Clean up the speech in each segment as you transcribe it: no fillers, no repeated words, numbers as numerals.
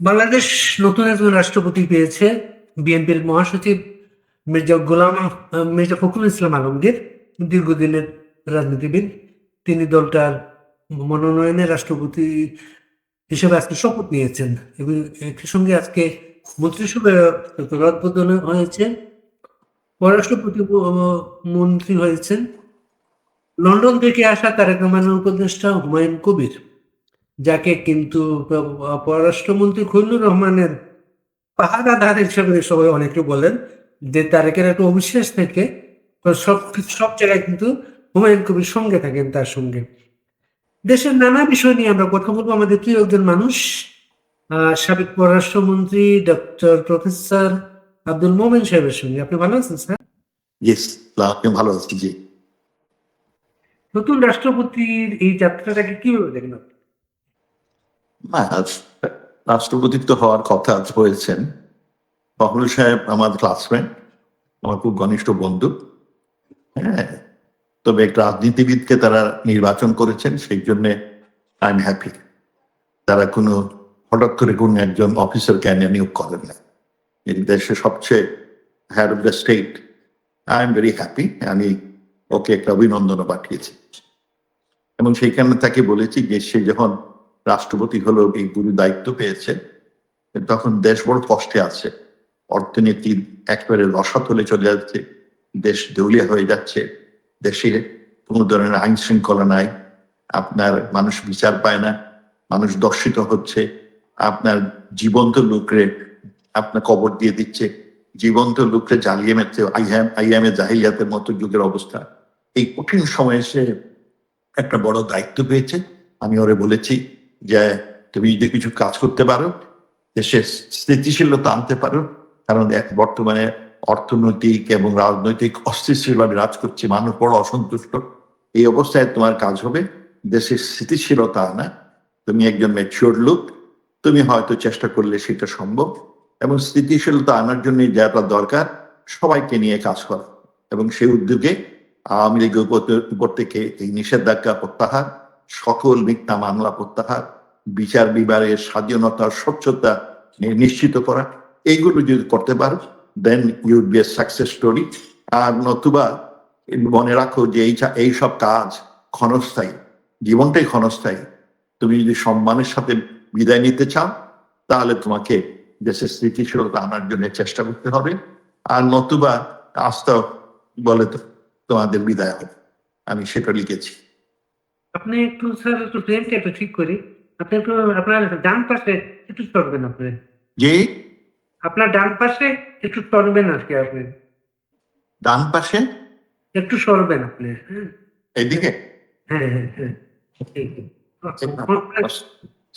বাংলাদেশ নতুন একজন রাষ্ট্রপতি পেয়েছে। বিএনপির মহাসচিব মির্জা ফখরুল ইসলাম আলমগীর, দীর্ঘদিনের রাজনীতিবিদ। তিনি দলটার মনোনয়নে রাষ্ট্রপতি হিসেবে আজকে শপথ নিয়েছেন এবং একই সঙ্গে আজকে মন্ত্রিসভায় রদবদল হয়েছে। পররাষ্ট্র প্রতিমন্ত্রী হয়েছেন লন্ডন থেকে আসা তারেক রহমানের উপদেষ্টা হুমায়ুন কবির, যাকে কিন্তু পররাষ্ট্রমন্ত্রী খলিলুর রহমানের পাহারাদার হিসেবে সবাই অনেকে বলেন, যে তারেকের একটা অবিশ্বাস থেকে সব জায়গায় কিন্তু হুমায়ুন কবির সঙ্গে থাকেন তার সঙ্গে। দেশের নানা বিষয় নিয়ে আমরা কথা বলবো আমাদের প্রিয় একজন মানুষ, সাবেক পররাষ্ট্রমন্ত্রী ডক্টর প্রফেসর আব্দুল মোমেন সাহেবের সঙ্গে। আপনি ভালো আছেন স্যার? আপনি ভালো আছি জি। নতুন রাষ্ট্রপতির এই যাত্রাটাকে কিভাবে দেখেন আপনি? রাষ্ট্রপতিত্ব হওয়ার কথা হয়েছেন ফখরুল সাহেব আমার ক্লাসমেট, আমার খুব ঘনিষ্ঠ বন্ধু। হ্যাঁ, তবে একটা রাজনীতিবিদকে তারা নির্বাচন করেছেন, সেই জন্য আই এম হ্যাপি। তারা কোনো হঠাৎ করে কোনো একজন অফিসারকে এনে নিয়োগ করেন না। এই দেশে সবচেয়ে head of the state, I am very happy. আমি ওকে একটা অভিনন্দনও পাঠিয়েছি এবং সেইখানে তাকে বলেছি যে সে যখন রাষ্ট্রপতি হলো, এই পুরো দায়িত্ব পেয়েছে, তখন দেশ বড় কষ্টে আছে। অর্থনীতি একেবারে রসাতলে চলে যাচ্ছে, দেশ দেউলিয়া হয়ে যাচ্ছে, দেশে কোনো ধরনের আইন শৃঙ্খলা নাই, আপনার মানুষ বিচার পায় না, মানুষ দর্শিত হচ্ছে, আপনার জীবন্ত লোকরে আপনার কবর দিয়ে দিচ্ছে, জীবন্ত লোকরে জ্বালিয়ে মেরছে, আইয়ামে জাহিলিয়াতের মতো যুগের অবস্থা। এই কঠিন সময়ে সে একটা বড় দায়িত্ব পেয়েছে। আমি ওরে বলেছি যে তুমি যদি কিছু কাজ করতে পারো, দেশের স্থিতিশীলতা আনতে পারো, কারণ বর্তমানে অর্থনৈতিক এবং রাজনৈতিক অস্থিতিশীলতা বিরাজ করছে, মানুষ বড় অসন্তুষ্ট। এই অবস্থায় তোমার কাজ হবে দেশের স্থিতিশীলতা আনা। তুমি একজন ম্যাচিওর লোক, তুমি হয়তো চেষ্টা করলে সেটা সম্ভব, এবং স্থিতিশীলতা আনার জন্য যেটা দরকার সবাইকে নিয়ে কাজ করা, এবং সেই উদ্যোগে আওয়ামী লীগের উপর থেকে এই নিষেধাজ্ঞা প্রত্যাহার, সকল মিথ্যা মামলা প্রত্যাহার, বিচার বিভাগের স্বাধীনতা স্বচ্ছতা নিশ্চিত করা, এইগুলো যদি করতে পারো then you'd be a success story. আর নতুবা মনে রাখো যে এই সব কাজ ক্ষণস্থায়ী, জীবনটাই ক্ষণস্থায়ী। তুমি যদি সম্মানের সাথে বিদায় নিতে চাও, তাহলে তোমাকে দেশের স্থিতিশীলতা আনার জন্য চেষ্টা করতে হবে, আর নতুবা আস্থা বলে তো তোমাদের বিদায় হবে। আমি সেটা লিখেছি। আপনি একটু স্যার একটু ফ্রেমটা একটু ঠিক করি। আপনি একটু আপনার ডান পাশে একটু সরবেন আপনি। যে আপনার ডান পাশে একটু সরবেন আজকে আপনি। ডান পাশে একটু সরবেন আপনি। হ্যাঁ, এইদিকে হ্যাঁ, হ্যাঁ, হ্যাঁ। ঠিক।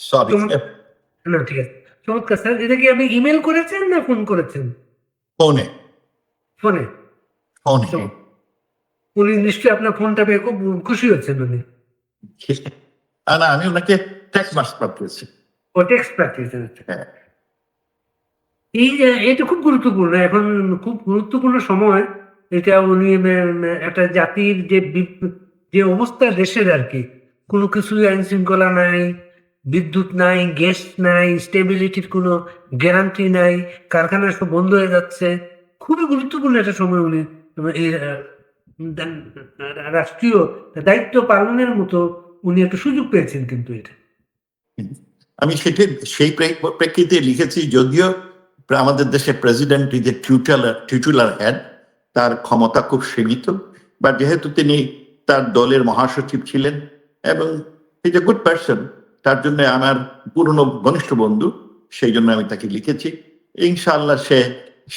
সরি, না ঠিক আছে। চমৎকার স্যার। এটা কি আপনি ইমেল করেছেন না ফোন করেছেন? ফোনে ফোনে? ফোনে উনি নিশ্চয়ই আপনার ফোনটা পেয়ে খুব খুশি হচ্ছেন উনি। না, আমি ওনাকে টেক্সট মাস পাঠিয়েছি। ও টেক্সট পাঠিয়েছেন। হ্যাঁ, এই যে এটা খুব গুরুত্বপূর্ণ, এখন খুব গুরুত্বপূর্ণ সময় এটা। উনি একটা জাতির যে অবস্থা দেশের আর কি, কোনো কিছুই আইন শৃঙ্খলা নাই, বিদ্যুৎ নাই, গ্যাস নাই, স্টেবিলিটির কোনো গ্যারান্টি নাই, কারখানা সব বন্ধ হয়ে যাচ্ছে। খুবই গুরুত্বপূর্ণ একটা সময় উনি এই রাষ্ট্রীয় দায়িত্ব পালনের মতো উনি একটা সুযোগ পেয়েছেন কিন্তু এটা। আমি সেই প্রেক্ষিতে লিখেছি, যদিও আমাদের দেশে প্রেসিডেন্ট ইজ এ টিউটুলার হেড, তার ক্ষমতা খুব সীমিত, বা যেহেতু তিনি তার দলের মহাসচিব ছিলেন এবং ইজ এ গুড পার্সন, তার জন্য আমার পুরনো ঘনিষ্ঠ বন্ধু, সেই জন্য আমি তাকে লিখেছি। ইনশাআল্লাহ সে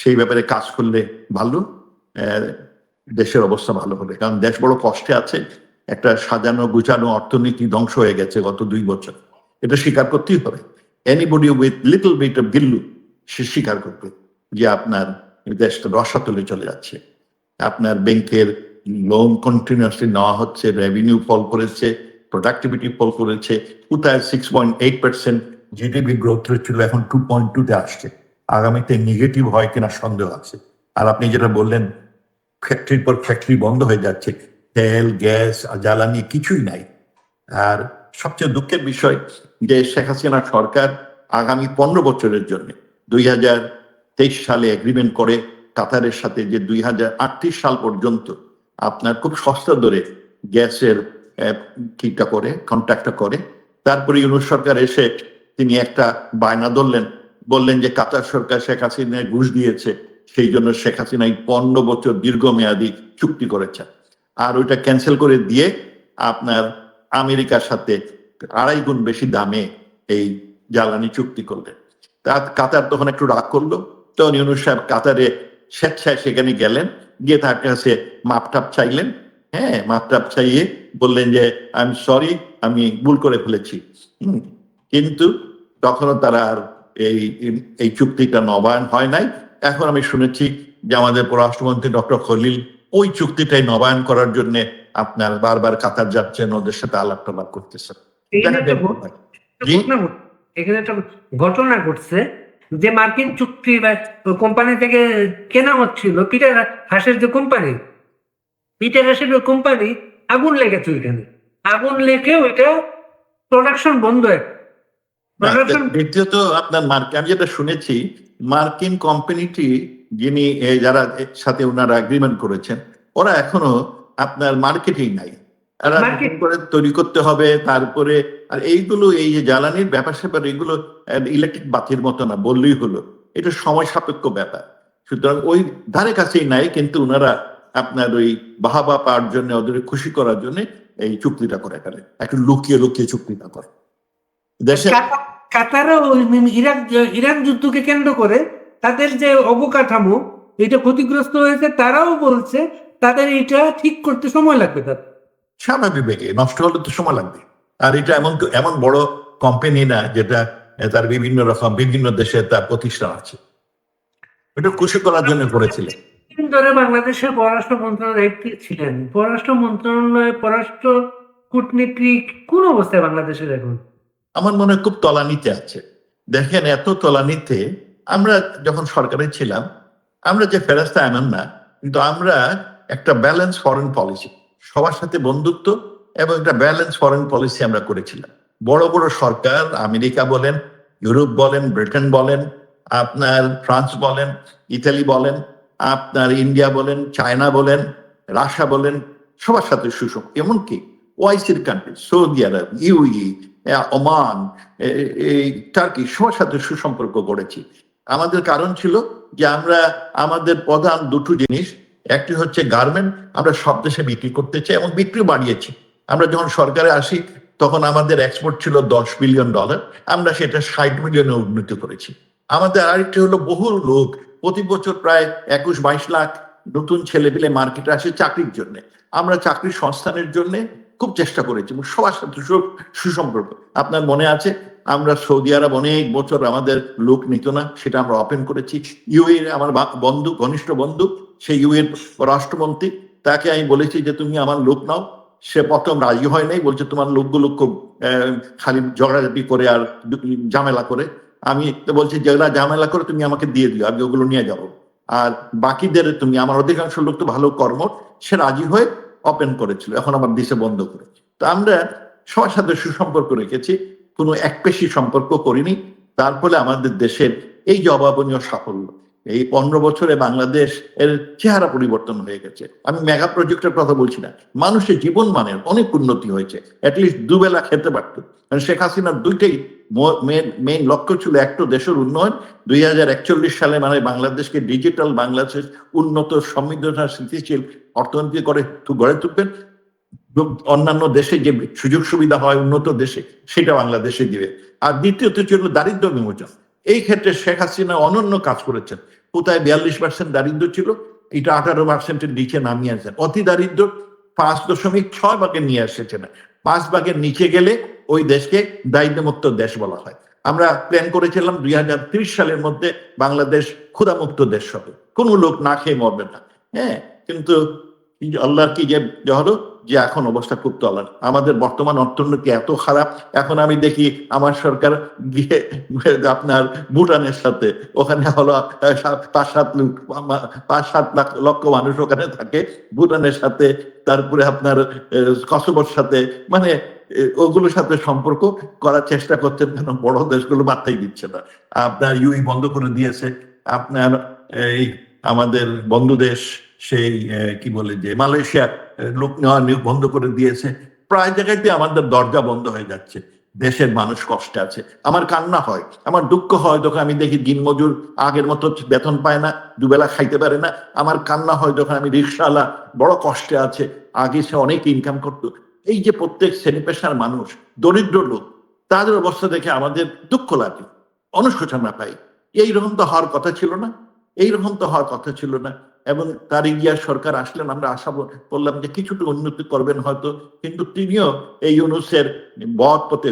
সেই ব্যাপারে কাজ করলে ভালো, দেশের অবস্থা ভালো হবে, কারণ দেশ বড় কষ্টে আছে। একটা সাজানো গুছানো অর্থনীতি ধ্বংস হয়ে গেছে গত 2 বছর, এটা স্বীকার করতেই হবে। Anybody with little bit of গিল্লু সে স্বীকার করবে যে আপনার দেশটা রসাতলে চলে যাচ্ছে, আপনার ব্যাংকের লোন কন্টিনিউয়াসলি নেওয়া হচ্ছে, রেভিনিউ ফল করেছে, প্রোডাক্টিভিটি ফল করেছে। কোথায় 6.8% জিডিপি গ্রোথ রেট ছিল, এখন 2.2-তে আসছে, আগামীতে নেগেটিভ হয় কিনা সন্দেহ আছে। আর আপনি যেটা বললেন ফ্যাক্টরির পর ফ্যাক্টরি বন্ধ হয়ে যাচ্ছে, তেল গ্যাস জ্বালানি কিছুই নাই। আর সবচেয়ে দুঃখের বিষয় যে শেখ হাসিনা সরকার আগামী 15 বছরের জন্য 2023 সালে এগ্রিমেন্ট করে কাতারের সাথে যে 2038 সাল পর্যন্ত আপনার খুব সস্তা দরে গ্যাসের কিটা করে কন্ট্রাক্টটা করে। তারপরে ইউনূস সরকার এসে তিনি একটা বায়না ধরলেন, বললেন যে কাতার সরকার শেখ হাসিনায় ঘুষ দিয়েছে, সেই জন্য শেখ হাসিনা 15 বছর দীর্ঘমেয়াদী চুক্তি করেছেন। আর ওইটা ক্যান্সেল করে দিয়ে আপনার আমেরিকার সাথে 2.5 গুণ বেশি দামে এই জ্বালানি চুক্তি করলেন। কাতার তখন একটু রাগ করলো, তখন ইউনূস সাহেব কাতারে স্বেচ্ছায় সেখানে গেলেন, গিয়ে তার কাছে মাপটাপ চাইলেন। হ্যাঁ, মাপটাপ চাইয়ে বললেন যে আই এম সরি, আমি ভুল করে ফেলেছি। কিন্তু তখনও তারা আর এই চুক্তিটা নবায়ন হয় নাই। এখন আমি শুনেছি যে আমাদের পররাষ্ট্রমন্ত্রী ডক্টর খলিল ওই চুক্তিটাই নবায়ন করার জন্য আপনার বারবার কাতার যাচ্ছেন, ওদের সাথে আলাপ টালাপ করতেছেন। এখানে একটা ঘটনা ঘটছে যে মার্কিন চুক্তি বা কোম্পানি থেকে কেনা হচ্ছিল পিটার হাসের যে কোম্পানি, পিটার হাসের কোম্পানি আগুন লেগেছে, ওইখানে আগুন লেগে ওইটা প্রোডাকশন বন্ধ হয়। দ্বিতীয়ত আপনার আমি যেটা শুনেছি, মার্কিন কোম্পানিটি যিনি যারা সাথে ওনারা এগ্রিমেন্ট করেছেন, ওরা এখনো আপনার মার্কেটিং নাই, করে তৈরি করতে হবে। তারপরে আর এইগুলো এই যে জ্বালানির ব্যাপার স্যাপার, এগুলো ইলেকট্রিক বাতির মতো না বললেই হলো, এটা সময় সাপেক্ষ ব্যাপার। সুতরাং ওই ধারে কাছেই নাই, কিন্তু ওনারা আপনার ওই বাহাবা পাওয়ার জন্য, ওদের খুশি করার জন্য এই চুক্তিটা করে ফেলে, একটু লুকিয়ে লুকিয়ে চুক্তিটা করে। কাতারও ইরান যুদ্ধকে কেন্দ্র করে তাদের যে অবকাঠামো এটা ক্ষতিগ্রস্ত হয়েছে, তারাও বলছে তাদের এটা ঠিক করতে সময় লাগবে। তাদের স্বাভাবিক, নষ্ট হলে তো সময় লাগবে। আর এটা এমন বড় কোম্পানি না যেটা তার বিভিন্ন রকম বিভিন্ন দেশে তার প্রতিষ্ঠান আছে, এটা খুশি করার জন্য করেছিলেন। ধরে বাংলাদেশের পররাষ্ট্র মন্ত্রণালয়ের দায়িত্বে ছিলেন, পররাষ্ট্র মন্ত্রণালয় পররাষ্ট্র কূটনীতিক কোন অবস্থায় বাংলাদেশের এখন? আমার মনে হয় খুব তলানিতে আছে। দেখেন, এত তলানিতে আমরা যখন সরকারে ছিলাম, আমরা যে ফেরেস্তা এমন না, কিন্তু আমরা একটা ব্যালেন্স ফরেন পলিসি, সবার সাথে বন্ধুত্ব এবং একটা ব্যালেন্স ফরেন পলিসি আমরা করেছিলাম। বড় বড় সরকার, আমেরিকা বলেন, ইউরোপ বলেন, ব্রিটেন বলেন, আপনার ফ্রান্স বলেন, ইতালি বলেন, আপনার ইন্ডিয়া বলেন, চায়না বলেন, রাশিয়া বলেন, সবার সাথে এমনকি ওআইসির কান্ট্রি, সৌদি আরব, ইউএই, ওমান, এই টার্কি, সবার সাথে সুসম্পর্ক গড়েছি। আমাদের কারণ ছিল যে আমরা আমাদের প্রধান দুটো জিনিস, একটি হচ্ছে গার্মেন্ট, আমরা সব দেশে বিক্রি করতে চাই এবং বিক্রি বাড়িয়েছি। আমরা যখন সরকারে আসি তখন আমাদের এক্সপোর্ট ছিল $10 বিলিয়ন, আমরা সেটা 60 মিলিয়নে উন্নীত করেছি। আমাদের আরেকটি হলো বহু লোক, প্রতি বছর প্রায় 21-22 লাখ নতুন ছেলেপিলে মার্কেটে আসে চাকরির জন্য। আমরা চাকরির সংস্থানের জন্য খুব চেষ্টা করেছি, সবার সাথে সুসম্পর্ক। আপনার মনে আছে, আমরা সৌদি আরব অনেক বছর আমাদের লোক নিত না, সেটা আমরা ওপেন করেছি। ইউএ আমার বন্ধু, ঘনিষ্ঠ বন্ধু, সেই ইউএ রাষ্ট্রমন্ত্রী, তাকে আমি বলেছি যে তুমি আমার লোক নাও। সে প্রথম রাজি হয় নাই, বলছে তোমার লোকগুলো খুব খালি ঝগড়াঝাটি করে আর ঝামেলা করে। আমি বলছি যেগুলা ঝামেলা করে তুমি আমাকে দিয়ে দিও, আমি ওগুলো নিয়ে যাবো, আর বাকিদের তুমি, আমার অধিকাংশ লোক তো ভালো কর্ম। সে রাজি হয়ে ওপেন করেছিল, এখন আমার দেশে বন্ধ করে। তো আমরা সবার সাথে সুসম্পর্ক রেখেছি, কোনো একপেশী সম্পর্ক করিনি। তার ফলে আমাদের দেশের এই যে অভাবনীয় সাফল্য, এই 15 বছরে বাংলাদেশ এর চেহারা পরিবর্তন হয়ে গেছে। আমি মেগা প্রজেক্টের কথা বলছি না, মানুষের জীবন মানের অনেক উন্নতি হয়েছে। অ্যাটলিস্ট দুবেলা খেতে পারতো। শেখ হাসিনার দুইটাই মেইন লক্ষ্য ছিল, একটা দেশের উন্নয়ন, 2041 সালে মানে বাংলাদেশকে ডিজিটাল বাংলাদেশ, উন্নত সমৃদ্ধ স্থিতিশীল অর্থনীতি করে গড়ে তুলবেন, অন্যান্য দেশে যে সুযোগ সুবিধা হয় উন্নত দেশে সেটা বাংলাদেশে দিবে। আর দ্বিতীয়ত ছিল দারিদ্র বিমোচন। এই ক্ষেত্রে শেখ হাসিনা অনন্য কাজ করেছেন। কোথায় 42% দারিদ্র ছিল, এটা 18%-এর নিচে নামিয়ে আসেন। অতি দারিদ্র 5.6 ভাগে নিয়ে এসেছেন। 5 ভাগের নিচে গেলে ওই দেশকে দারিদ্রমুক্ত দেশ বলা হয়। আমরা প্ল্যান করেছিলাম 2030 সালের মধ্যে বাংলাদেশ ক্ষুধামুক্ত দেশ হবে, কোনো লোক না খেয়ে মরবে না। হ্যাঁ, কিন্তু আল্লাহর কি যে হলো যে এখন অবস্থা খুব তলার। আমাদের বর্তমান অর্থনীতি এত খারাপ, এখন আমি দেখি আমার সরকার গিয়ে আপনার ভুটানের সাথে, ওখানে হলো 5-7 লক্ষ মানুষ ওখানে থাকে, ভুটানের সাথে, তারপরে আপনার কসোভোর সাথে, মানে ওগুলোর সাথে সম্পর্ক করার চেষ্টা করছেন, কেন বড় দেশগুলো বার্তাই দিচ্ছে না। আপনার ইউই বন্ধ করে দিয়েছে, আপনার এই আমাদের বন্ধু দেশ সেই কি বলে যে মালয়েশিয়া লোক নেওয়া বন্ধ করে দিয়েছে। প্রায় জায়গাতে আমাদের দরজা বন্ধ হয়ে যাচ্ছে। দেশের মানুষ কষ্টে আছে, আমার কান্না হয়, আমার দুঃখ হয় যখন আমি দেখি দিনমজুর আগের মতো বেতন পায় না, দুবেলা খাইতে পারে না। আমার কান্না হয় যখন আমি রিক্সাওয়ালা বড় কষ্টে আছে, আগে সে অনেক ইনকাম করতো। এই যে প্রত্যেক শ্রেণী পেশার মানুষ, দরিদ্র লোক, তাদের অবস্থা দেখে আমাদের দুঃখ লাগে, অনুশোচনা পাই। এইরকম তো হওয়ার কথা ছিল না, এইরকম তো হওয়ার কথা ছিল না। এবং তার ইন্ডিয়ার সরকার আসলেন, আমরা আশা করলাম যে কিছুটা উন্নতি করবেন হয়তো, কিন্তু তিনিও এই ইউনূসের বদ পথে,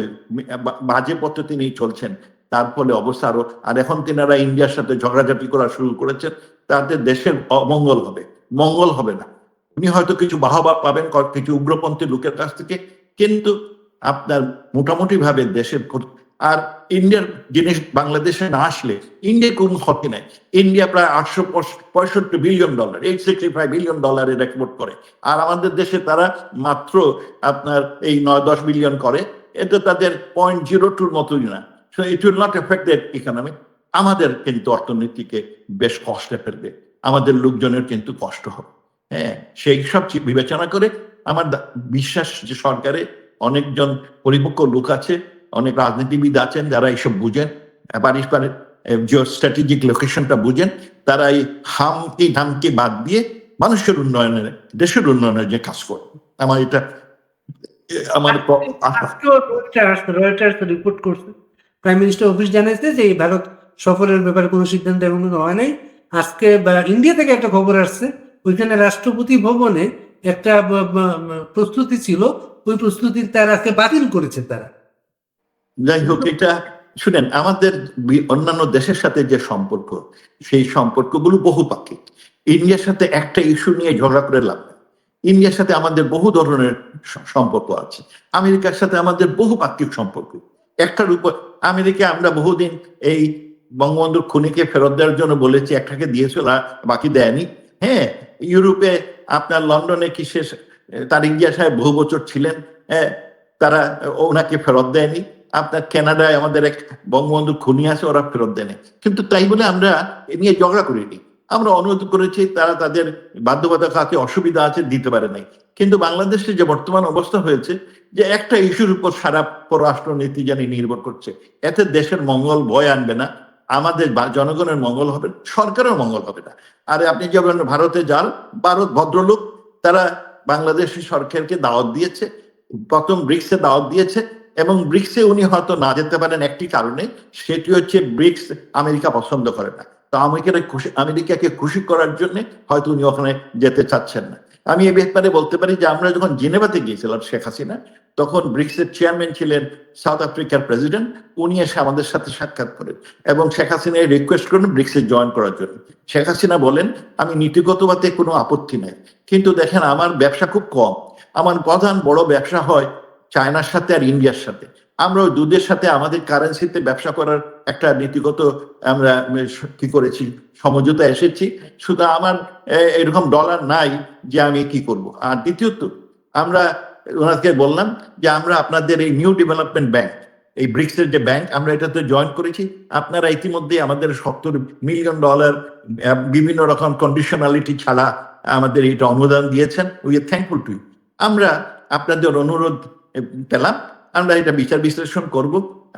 বাজে পথে তিনি চলছেন। তার ফলে অবস্থা আরো, আর এখন তিনারা ইন্ডিয়ার সাথে ঝগড়াঝাটি করা শুরু করেছেন, তাদের দেশের অমঙ্গল হবে, মঙ্গল হবে না। উনি হয়তো কিছু বাহবা পাবেন কিছু উগ্রপন্থী লোকের কাছ থেকে, কিন্তু আপনার মোটামুটি ভাবে দেশের, আর ইন্ডিয়ার জিনিস বাংলাদেশে না আসলে ইন্ডিয়ার কোনো ক্ষতি নাই। ইন্ডিয়া প্রায় $865 বিলিয়ন, $865 বিলিয়ন এক্সপোর্ট করে, আর আমাদের দেশে তারা মাত্র আপনার এই 9-10 বিলিয়ন করে। এটা তাদের 0.02 মতোই না। So it will not effect the economy. আমাদের কিন্তু অর্থনীতিকে বেশ কষ্টে ফেলবে, আমাদের লোকজনের কিন্তু কষ্ট হবে। হ্যাঁ, সেই সব বিবেচনা করে আমার বিশ্বাস যে সরকারে অনেকজন পরিপক্ক লোক আছে, অনেক রাজনীতিবিদ আছেন যারা এইসব বুঝেন, পারস্পরিক জিও স্ট্র্যাটেজিক লোকেশনটা বুঝেন। তারা এই হামকি ধামকি বাদ দিয়ে মানুষের উন্নয়নের, দেশের উন্নয়নের যে কাজ করে, আমার এটা আমার রয়টার্স রিপোর্ট করছে, প্রাইম মিনিস্টার অফিস জানাইছে যে এই ভারত সফরের ব্যাপারে কোনো সিদ্ধান্ত এখনো হয় নাই। আজকে ইন্ডিয়া থেকে একটা খবর আসছে, ওইখানে রাষ্ট্রপতি ভবনে একটা প্রস্তুতি ছিল, ওই প্রস্তুতি তারা আজকে বাতিল করেছে তারা। যাই হোক, এটা শুনেন, আমাদের অন্যান্য দেশের সাথে যে সম্পর্ক, সেই সম্পর্কগুলো বহুপাক্ষিক। ইন্ডিয়ার সাথে একটা ইস্যু নিয়ে ঝগড়া করে লাভ নেই। ইন্ডিয়ার সাথে আমাদের বহু ধরনের সম্পর্ক আছে, আমেরিকার সাথে আমাদের বহুপাক্ষিক সম্পর্ক। একটার উপর আমেরিকা আমরা বহুদিন এই বঙ্গবন্ধুর খুনিকে ফেরত দেওয়ার জন্য বলেছি, একটাকে দিয়েছিল, বাকি দেয়নি। হ্যাঁ, ইউরোপে আপনার লন্ডনে কি শেষ তারিক জিয়া সাহেব বহু বছর ছিলেন, হ্যাঁ, তারা ওনাকে ফেরত দেয়নি। আপনার কানাডায় আমাদের এক বঙ্গবন্ধু খুনি আছে, ওরা ফেরত দেয়নি। কিন্তু তাই বলে আমরা এ নিয়ে ঝগড়া করিনি, আমরা অনুরোধ করেছি, তারা তাদের বাধ্যবাধকতা অসুবিধা আছে দিতে পারে নাই। কিন্তু বাংলাদেশে যে বর্তমান অবস্থা হয়েছে, যে একটা ইস্যুর উপর সারা পররাষ্ট্রনীতি জানি নির্ভর করছে, এতে দেশের মঙ্গল বয়ে আনবে না, আমাদের জনগণের মঙ্গল হবে, সরকারের মঙ্গল হবে না। আর আপনি যখন ভারতে যান, ভারত ভদ্রলোক, তারা বাংলাদেশি সরকারকে দাওয়াত দিয়েছে, প্রথম ব্রিক্সে দাওয়াত দিয়েছে, এবং ব্রিক্সে উনি হয়তো না যেতে পারেন একটি কারণে, সেটি হচ্ছে ব্রিক্স আমেরিকা পছন্দ করে না। তো আমেরিকাকে খুশি করার জন্য হয়তো উনি ওখানে যেতে চাচ্ছেন না। আমি এ ব্যাপারে বলতে পারি যে আমরা যখন জেনেভাতে গিয়েছিলাম শেখ হাসিনা, তখন ব্রিক্সের চেয়ারম্যান ছিলেন সাউথ আফ্রিকার প্রেসিডেন্ট, উনি এসে আমাদের সাথে সাক্ষাৎ করেন এবং শেখ হাসিনা রিকোয়েস্ট করেন ব্রিক্সে জয়েন করার জন্য। শেখ হাসিনা বলেন, আমি নীতিগতভাবে কোনো আপত্তি নাই, কিন্তু দেখেন আমার ব্যবসা খুব কম, আমার প্রধান বড় ব্যবসা হয় চায়নার সাথে আর ইন্ডিয়ার সাথে। আমরা ওই দুধের সাথে আমাদের কারেন্সিতে ব্যবসা করার একটা নীতিগত আমরা কি করেছি, সমঝোতা এসেছি। শুধু আমার এরকম ডলার নাই যে আমি কি করব। আর দ্বিতীয়ত, আমরা ওনাকে বললাম যে আমরা আপনাদের এই নিউ ডেভেলপমেন্ট ব্যাংক, এই ব্রিক্সের যে ব্যাংক, আমরা এটাতে জয়েন করেছি। আপনারা ইতিমধ্যে আমাদের $70 মিলিয়ন বিভিন্ন রকম কন্ডিশনালিটি ছাড়া আমাদের এটা অনুদান দিয়েছেন, we are thankful to you. আমরা আপনাদের অনুরোধ পেলাম, আমরা এটা বিচার বিশ্লেষণ করব,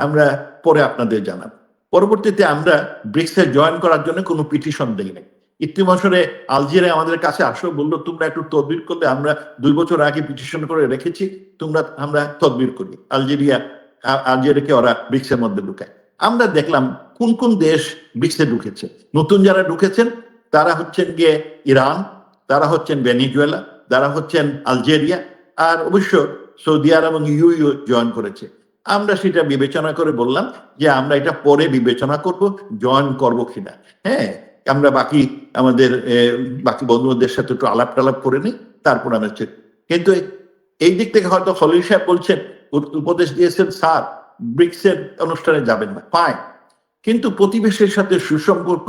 আমরা পরে আপনাদের জানাব। পরবর্তীতে আমরা ব্রিক্সে জয়েন করার জন্য কোনো পিটিশন দেই নাই। ইতিমধ্যে আলজেরিয়া আমাদের কাছে আসো, বললো তোমরা একটু তদবির করলে, আমরা 2 বছর আগে পিটিশন করে রেখেছি, আমরা তদবির করি। আলজেরিয়াকে ওরা ব্রিক্সের মধ্যে ঢুকায়। আমরা দেখলাম কোন কোন দেশ ব্রিক্সে ঢুকেছে। নতুন যারা ঢুকেছেন তারা হচ্ছেন গিয়ে ইরান, তারা হচ্ছেন ভেনিজুয়েলা, তারা হচ্ছেন আলজেরিয়া, আর অবশ্য সৌদি আরব এবং ইউইও জয়েন করেছে। আমরা সেটা বিবেচনা করে বললাম যে আমরা এটা পরে বিবেচনা করব, জয়েন করব কিনা। হ্যাঁ, আমরা আমাদের বাকি বন্ধুদের সাথে একটু আলাপ টালাপ করে নিই, তারপর আমরা কিন্তু এই দিক থেকে হয়তো খলিল সাহেব বলছেন, উপদেশ দিয়েছেন স্যার ব্রিক্সের অনুষ্ঠানে যাবেন না, ফাইন, কিন্তু প্রতিবেশীর সাথে সুসম্পর্ক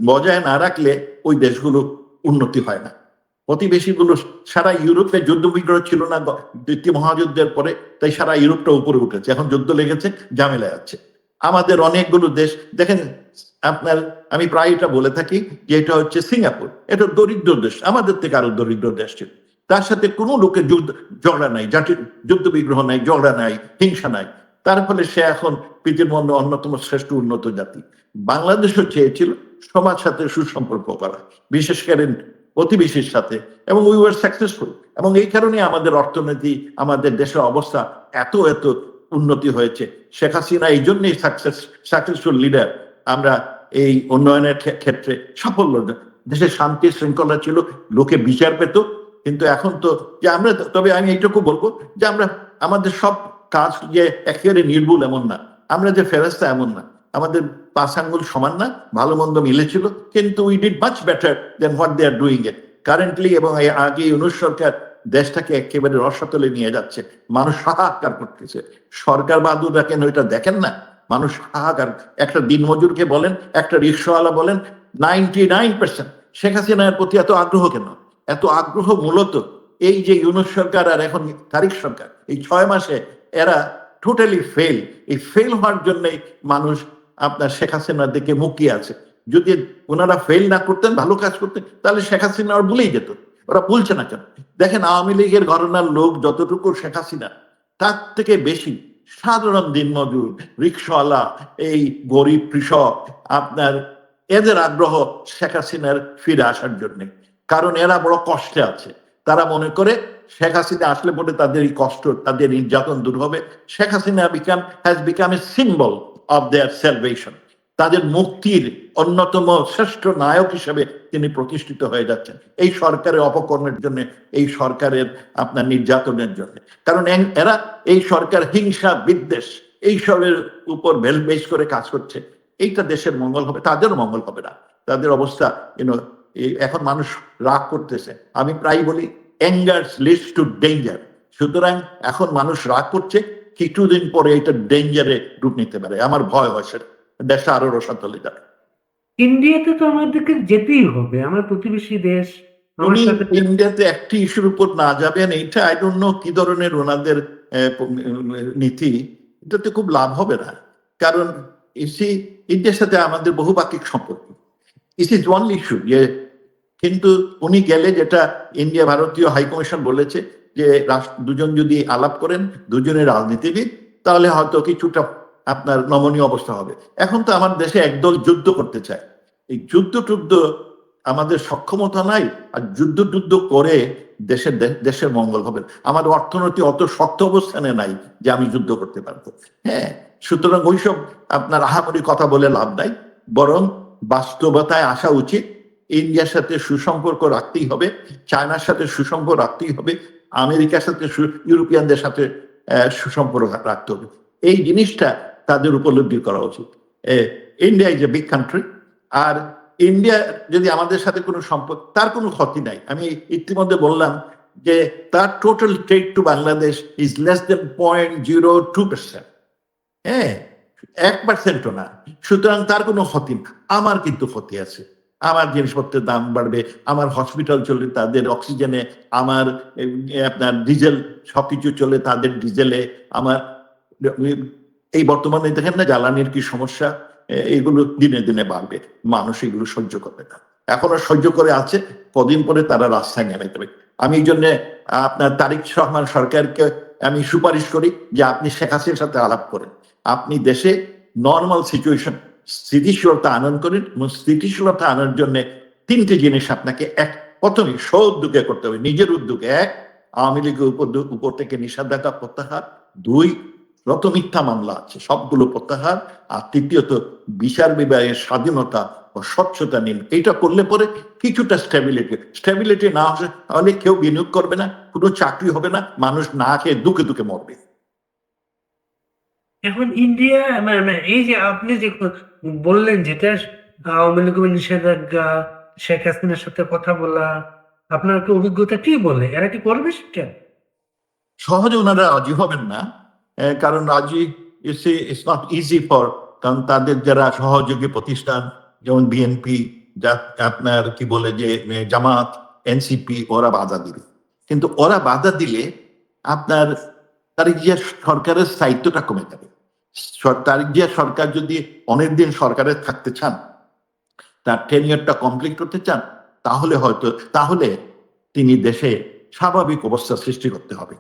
বজায় না রাখলে ওই দেশগুলো উন্নতি হয় না। প্রতিবেশীগুলো সারা ইউরোপে যুদ্ধ বিগ্রহ ছিল না দ্বিতীয় মহাযুদ্ধের পরে, তাই সারা ইউরোপটা উপরে উঠেছে, এখন যুদ্ধ লেগেছে, ঝামেলা আছে। আমাদের অনেকগুলো দেশ দেখেন আপনার, আমি প্রায় এটা বলে থাকি যে এটা হচ্ছে সিঙ্গাপুর, এটা দরিদ্র দেশ, আমাদের থেকে আরো দরিদ্র দেশ ছিল, তার সাথে কোনো লোকের ঝগড়া নাই, জাতির যুদ্ধ বিগ্রহ নাই, ঝগড়া নাই, হিংসা নাই, তার ফলে সে এখন পৃথিবীর মধ্যে অন্যতম শ্রেষ্ঠ উন্নত জাতি। বাংলাদেশও চেয়েছিল সবার সাথে সুসম্পর্ক করা, বিশেষ করে প্রতিবেশীর সাথে, এবং উই ওয়ার সাকসেসফুল। এবং এই কারণে আমাদের অর্থনীতি, আমাদের দেশের অবস্থা এত এত উন্নতি হয়েছে। শেখ হাসিনা এই জন্যই সাকসেসফুল লিডার। আমরা এই উন্নয়নের ক্ষেত্রে সাফল্য, দেশে শান্তি শৃঙ্খলা ছিল, লোকে বিচার পেত। কিন্তু এখন তো যে আমরা, তবে আমি এইটুকু বলবো যে আমরা আমাদের সব কাজ যে একেবারে নির্ভুল এমন না, আমরা যে ফেরেস্তা এমন না, আমাদের 5 আঙ্গুল সমান না, ভালো মন্দ মিলেছিল, কিন্তু we did much better than what they are doing it currently. এবং আগে ইউনূস সরকার দেশটাকে একেবারে রসাতলে নিয়ে যাচ্ছে, মানুষ হাহাকার করতেছে। সরকার বাহাদুররা কেন এটা দেখেন না? মানুষ হাহাকার, একটা দিনমজুরকে বলেন, একটা রিক্সাওয়ালা বলেন, 99% শেখ হাসিনার প্রতি এত আগ্রহ কেন? এত আগ্রহ মূলত এই যে ইউনূস সরকার আর এখন তারিক সরকার, এই 6 মাসে এরা টোটালি ফেল। এই ফেল হওয়ার জন্যই মানুষ আপনার শেখ হাসিনার দিকে মুখিয়ে আছে। যদি ওনারা ফেল না করতেন, ভালো কাজ করতেন, তাহলে শেখ হাসিনা আর ভুলেই যেত। ওরা বলছে না কেন? দেখেন আওয়ামী লীগের ঘরানার লোক যতটুকু শেখ হাসিনা, তার থেকে বেশি সাধারণ দিনমজুর, রিক্সাওয়ালা, এই গরিব কৃষক, আপনার এদের আগ্রহ শেখ হাসিনার ফিরে আসার জন্য। কারণ এরা বড় কষ্টে আছে, তারা মনে করে শেখ হাসিনা আসলে পরে তাদের এই কষ্ট, তাদের নির্যাতন দূর হবে। Sheikh Hasina has become a symbol of their salvation. তাদের মুক্তির অন্যতম শ্রেষ্ঠ নায়ক হিসেবে তিনি প্রতিষ্ঠিত হয়ে যাচ্ছেন এই সরকারের অপকর্মের জন্য, এই সরকারের আপনার নির্যাতনের জন্য। কারণ এরা, এই সরকার হিংসা বিদ্বেষ এইসবের উপর বেস করে কাজ করছে। এইটা দেশের মঙ্গল হবে, তাদেরও মঙ্গল হবে না। তাদের অবস্থা এখন মানুষ রাগ করতেছে, আমি প্রায় বলি অ্যাঙ্গার লিডস টু ডেঞ্জার। সুতরাং এখন মানুষ রাগ করছে, কিছুদিন পরে এটা ডেঞ্জারে রূপ নিতে পারে, আমার ভয় হয় সেটা, দেশটা আরো রসাতলে যাবে। ইন্ডিয়াতে তো আমাদেরকে যেতেই হবে, আমার প্রতিবেশী দেশ। উনি ইন্ডিয়াতে একটি ইস্যুর উপর না যাবেন, এইটা আই ডোন্ট নো কি ধরনের ওনাদের নীতি, এটাতে খুব লাভ হবে না। কারণ ইন্ডিয়ার সাথে আমাদের বহুপাক্ষিক সম্পর্ক, ইট ইজ ওয়ান ইস্যু যে, কিন্তু উনি গেলে, যেটা ইন্ডিয়া ভারতীয় হাইকমিশন বলেছে যে দুজন যদি আলাপ করেন, দুজনের রাজনীতিবিদ, তাহলে হয়তো কিছুটা আপনার নমনীয় অবস্থা হবে। এখন তো আমার দেশে একদল যুদ্ধ করতে চায়, এই যুদ্ধ আমাদের সক্ষমতা নাই, আর যুদ্ধ করে দেশের মঙ্গল হবে। আমার অর্থনীতি অত শক্ত অবস্থানে নাই যে আমি যুদ্ধ করতে পারবো। হ্যাঁ, সুতরাং ওইসব আপনার আহামরি কথা বলে লাভ নাই, বরং বাস্তবতায় আসা উচিত। ইন্ডিয়ার সাথে সুসম্পর্ক রাখতেই হবে, চায়নার সাথে সুসম্পর্ক রাখতেই হবে, আমেরিকার সাথে, ইউরোপিয়ানদের সাথে সুসম্পর্ক রাখতে হবে। এই জিনিসটা তাদের উপলব্ধি করা উচিত। India is a big country, আর ইন্ডিয়া যদি আমাদের সাথে কোনো সম্পর্ক, তার কোনো ক্ষতি নাই। আমি ইতিমধ্যে বললাম যে তার total trade to Bangladesh is less than 0.02%। হ্যাঁ, 1%ও না। সুতরাং তার কোনো ক্ষতি না। আমার কিন্তু ক্ষতি আছে, আমার জিনিসপত্রের দাম বাড়বে, আমার হসপিটাল চলে তাদের অক্সিজেনে, আমার আপনার ডিজেল, সবকিছু চলে তাদের ডিজেলে, আমার এই বর্তমানে দেখেন না জ্বালানির কি সমস্যা, এগুলো দিনে দিনে বাড়বে, মানুষ এগুলো সহ্য করবে না। এখনো সহ্য করে আছে, কদিন পরে তারা রাস্তায় নেমে যাবে। আমি এই জন্য আপনার তারিক রহমান সরকারকে আমি সুপারিশ করি যে আপনি শেখ হাসিনার সাথে আলাপ করেন, আপনি দেশে নর্মাল সিচুয়েশন, স্থিতিশীলতা আনয়ন করেন, এবং স্থিতিশীলতা আনার জন্য 3টে জিনিস আপনাকে প্রথমে উদ্যোগে করতে হবে, নিজের উদ্যোগে। 1, আওয়ামী লীগের উপর থেকে নিষেধাজ্ঞা প্রত্যাহার। 2, যত মিথ্যা মামলা আছে সবগুলো প্রত্যাহার। আর তৃতীয়ত, বিচার বিভাগের স্বাধীনতা ও স্বচ্ছতা নিন। এইটা করলে পরে কিছুটা স্টেবিলিটি না হলে কেউ বিনিয়োগ করবে না, কোনো চাকরি হবে না, মানুষ না খেয়ে দুঃখে মরবে। এখন ইন্ডিয়া, এই যে আপনি যে বললেন, যেটা আওয়ামী লীগের নিষেধাজ্ঞা, শেখ হাসিনার সাথে কথা বলা, আপনার কি অভিজ্ঞতা কি বলে, এরা কি করবে সেটা? সহজে ওনারা রাজি হবেন না, কারণ রাজি ইটস নট ইজি ফর, কারণ তাদের যারা সহযোগী প্রতিষ্ঠান যেমন বিএনপি, যা আপনার কি বলে যে জামাত, এনসিপি ওরা বাধা দিবে, কিন্তু ওরা বাধা দিলে আপনার তারিক জিয়া সরকারের স্থায়িত্বটা কমে যাবে। তারিক জিয়া সরকার যদি অনেকদিন সরকারে থাকতে চান, তার টেনিয়রটা কমপ্লিট করতে চান, তাহলে তিনি দেশে স্বাভাবিক অবস্থা সৃষ্টি করতে হবে।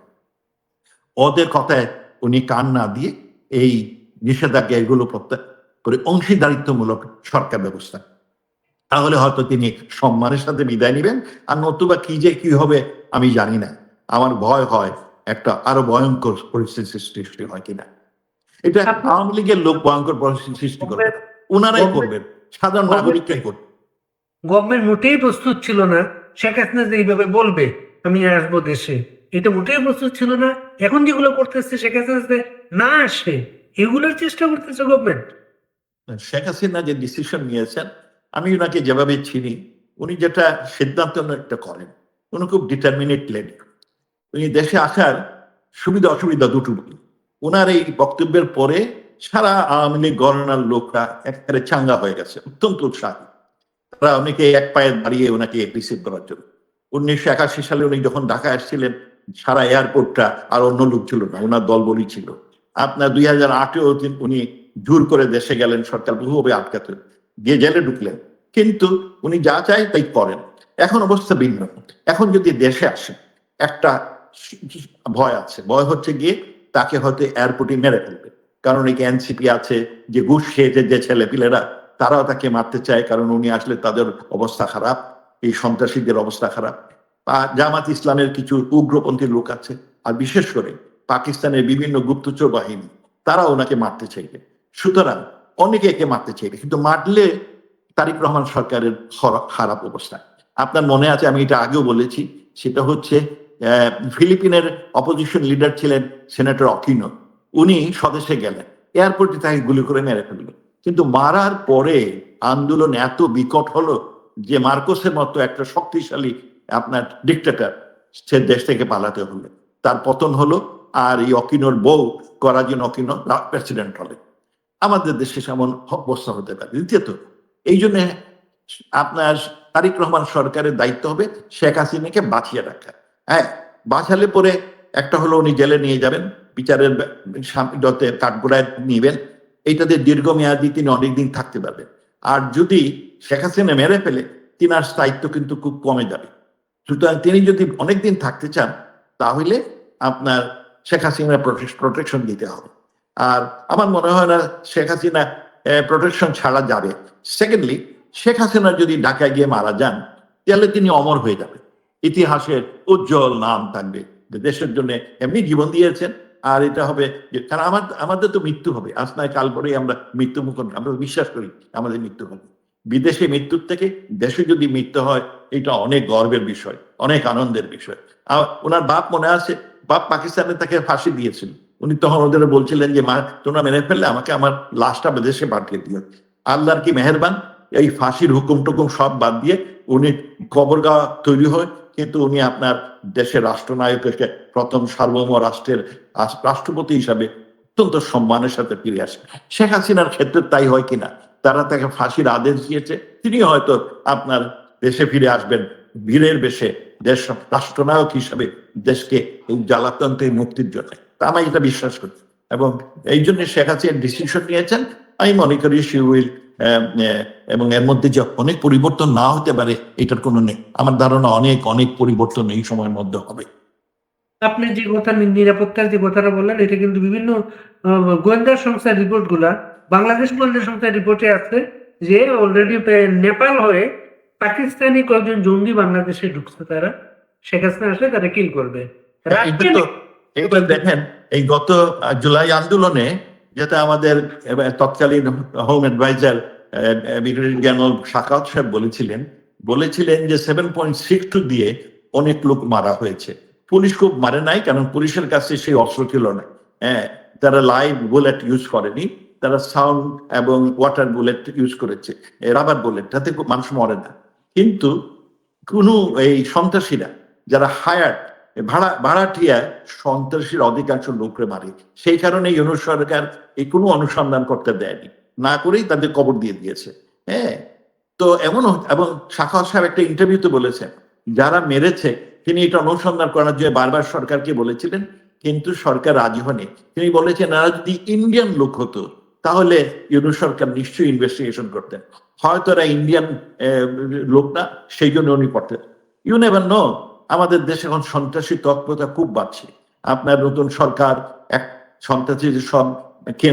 ওদের কথায় উনি কান না দিয়ে এই নিষেধাজ্ঞা এগুলো প্রত্যাহার করে অংশীদারিত্বমূলক সরকার ব্যবস্থা, তাহলে হয়তো তিনি সম্মানের সাথে বিদায় নেবেন। আর নতুবা কি হবে আমি জানি না। আমার ভয় হয় একটা আরো ভয়ঙ্কর পরিস্থিতি সৃষ্টি হয় কিনা। এটা আওয়ামী লীগের লোক ভয়ঙ্কর পরিস্থিতি সৃষ্টি করবে, ওনারাই করবেন, সাধারণ নাগরিকরাই করবে। গভর্নমেন্ট মোটেই প্রস্তুত ছিল না শেখ হাসিনা যে এইভাবে বলবে আমি আসবো দেশে, এটা মোটেই প্রস্তুত ছিল না। এখন যেগুলো করতেছে শেখ হাসিনা যাতে না আসে এগুলোর চেষ্টা করতেছে গভর্নমেন্ট। শেখ হাসিনা যে ডিসিশন নিয়েছেন, আমি ওনাকে যেভাবে চিনি, উনি যেটা সিদ্ধান্ত একটা করেন, উনি খুব ডিটারমিনেট লেডি। উনি দেশে আসার সুবিধা অসুবিধা দুটো বলি। ওনার এই বক্তব্যের পরে সারা আওয়ামী লীগ গণনার লোকরা একেবারে চাঙ্গা হয়ে গেছে, অত্যন্ত উৎসাহী। তারা অনেকে এক পায়ে দাঁড়িয়ে ওনাকে রিসিভ করার জন্য। 1981 সালে উনি যখন ঢাকা আসছিলেন, সারা এয়ারপোর্টটা আর অন্য লোক ছিল না, ওনার দলবলই ছিল। আপনার 2008-এও উনি জোর করে দেশে গেলেন, সরকার বহুভাবে আটকাতে গিয়ে জেলে ঢুকলেন, কিন্তু উনি যা চায় তাই করেন। এখন অবস্থা ভিন্ন। এখন যদি দেশে আসে, একটা ভয় আছে, ভয় হচ্ছে গিয়ে তাকে হয়তো এয়ারপোর্টে মেরে ফেলবে, কারণ একে এনসিপি আছে, যে ঘুষ খেয়েছে যে ছেলেপিলেরা, তারাও তাকে মারতে চায়, কারণ উনি আসলে তাদের অবস্থা খারাপ, এই সন্ত্রাসীদের অবস্থা খারাপ। জামাত ইসলামের কিছু উগ্রপন্থী লোক আছে, আর বিশেষ করে পাকিস্তানের বিভিন্ন গুপ্তচর বাহিনী, তারা ওনাকে মারতে চাইবে। সুতরাং অনেকে একে মারতে চাইবে, কিন্তু মারলে তারেক রহমান সরকারের খারাপ অবস্থা। আপনার মনে আছে, আমি এটা আগেও বলেছি, সেটা হচ্ছে ফিলিপিনের অপোজিশন লিডার ছিলেন সেনেটর অকিনো। উনি স্বদেশে গেলেন, এয়ারপোর্টে তাকে গুলি করে মেরে ফেললো। কিন্তু মারার পরে আন্দোলন এত বিকট হলো যে মার্কোসের মতো একটা শক্তিশালী আপনার ডিক্টেটর সে দেশ থেকে পালাতে হলো, তার পতন হলো। আর এই অকিনোর বউ করাজিন অকিনো প্রেসিডেন্ট হলে। আমাদের দেশে এমন অবস্থা হতে পারে। দ্বিতীয়ত, এই জন্য আপনার তারেক রহমান সরকারের দায়িত্ব হবে শেখ হাসিনাকে বাঁচিয়ে রাখা। হ্যাঁ, বাঁচালে পরে একটা হলো উনি জেলে নিয়ে যাবেন, বিচারের যতে কাঠগোড়ায় নিবেন, এইটাতে দীর্ঘমেয়াদী তিনি অনেকদিন থাকতে পারবেন। আর যদি শেখ হাসিনা মেরে ফেলে, তিনার স্থায়িত্ব কিন্তু খুব কমে যাবে। সুতরাং তিনি যদি অনেকদিন থাকতে চান, তাহলে আপনার শেখ হাসিনা প্রোটেকশন দিতে হবে। আর আমার মনে হয় না শেখ হাসিনা প্রোটেকশন ছাড়া যাবে। সেকেন্ডলি, শেখ হাসিনা যদি ঢাকায় গিয়ে মারা যান, তাহলে তিনি অমর হয়ে যাবেন, ইতিহাসের উজ্জ্বল নাম থাকবে যে দেশের জন্য এমনি জীবন দিয়েছেন। আর এটা হবে যে, কারণ আমাদের তো মৃত্যু হবে, আজ নয় কাল পরেই আমরা মৃত্যু মুখ, আমরা বিশ্বাস করি আমাদের মৃত্যু হবে। বিদেশে মৃত্যুর থেকে দেশে যদি মৃত্যু হয়, এটা অনেক গর্বের বিষয়, অনেক আনন্দের বিষয়। ওনার বাপ মনে আছে, বাপ পাকিস্তানে তাকে ফাঁসি দিয়েছিল। উনি তখন ওদের বলছিলেন যে, মা তোমরা মেরে ফেললে আমাকে আমার লাশটা দেশে পাঠিয়ে দিও। আল্লাহর কি মেহেরবান, এই ফাঁসির হুকুম টুকুম সব বাদ দিয়ে উনি কবরগাহ তৈরি হয়, কিন্তু উনি আপনার দেশের রাষ্ট্রনায়ককে প্রথম সার্বভৌম রাষ্ট্রের রাষ্ট্রপতি হিসাবে অত্যন্ত সম্মানের সাথে ফিরে আসেন। শেখ হাসিনার ক্ষেত্রে তাই হয় কিনা, তারা তাকে ফাঁসির আদেশ দিয়েছে, তিনি হয়তো আপনার দেশে ফিরে আসবেন বীরের বেশে, দেশ রাষ্ট্রনায়ক হিসাবে দেশকে এই জ্বালাতন থেকে মুক্তির জন্য। তা আমি এটা বিশ্বাস করি, এবং এই জন্য শেখ হাসিনা ডিসিশন নিয়েছেন। আমি মনে করি সে উইল, এবং এর মধ্যে যে অনেক পরিবর্তন না হতে পারে এটার কোনো নেই। আমার ধারণা অনেক অনেক পরিবর্তন এই সময়ের মধ্যে হবে। আপনি যে কথা নিরাপত্তার যে কথাটা বললেন, এটা কিন্তু বিভিন্ন গোয়েন্দা সংস্থার রিপোর্ট গুলা, বাংলাদেশ গোয়েন্দা সংস্থার রিপোর্টে আছে যে অলরেডি নেপাল হয়ে পাকিস্তানি কয়েকজন জঙ্গি বাংলাদেশে ঢুকছে, তারা শেখ হাসিনা আসলে তারা কিল করবে। এটা দেখেন, এই গত জুলাই আন্দোলনে যেটা আমাদের তৎকালীন home adviser brigadier general Shakawat সাহেব বলেছিলেন যে 7.62 দিয়ে অনেক লোক মারা হয়েছে। পুলিশ খুব মারে নাই, কারণ পুলিশের কাছে সেই অস্ত্র ছিল না। হ্যাঁ, তারা লাইভ বুলেট ইউজ করেনি, তারা সাউন্ড এবং ওয়াটার বুলেট ইউজ করেছে, রাবার বুলেট, তাতে মানুষ মরে না। কিন্তু কোনো এই সন্ত্রাসীরা যারা হায়ার্ড, ভাড়াটিয়া সন্ত্রাসীর অধিকাংশ লোকরে মারে। সেই কারণে ইউনূস সরকার এই কোনো অনুসন্ধান করতে দেয়নি, না করেই তাদের কবর দিয়ে দিয়েছে। হ্যাঁ, তো এবং শাখাওয়াত সাহেব একটা ইন্টারভিউতে বলেছেন যারা মেরেছে তিনি এটা অনুসন্ধান করার জন্য বারবার সরকারকে বলেছিলেন, কিন্তু সরকার রাজি হয়নি। তিনি বলেছেন এরা যদি ইন্ডিয়ান লোক হতো তাহলে ইউনূস সরকার নিশ্চয়ই ইনভেস্টিগেশন করতেন, হয়তো এরা ইন্ডিয়ান লোক না, সেই জন্য উনি করতেন। You never know. আমাদের দেশে এখন সন্ত্রাসী তৎপরতা খুব বাড়ছে। আপনার নতুন সরকার এক সন্ত্রাসী সব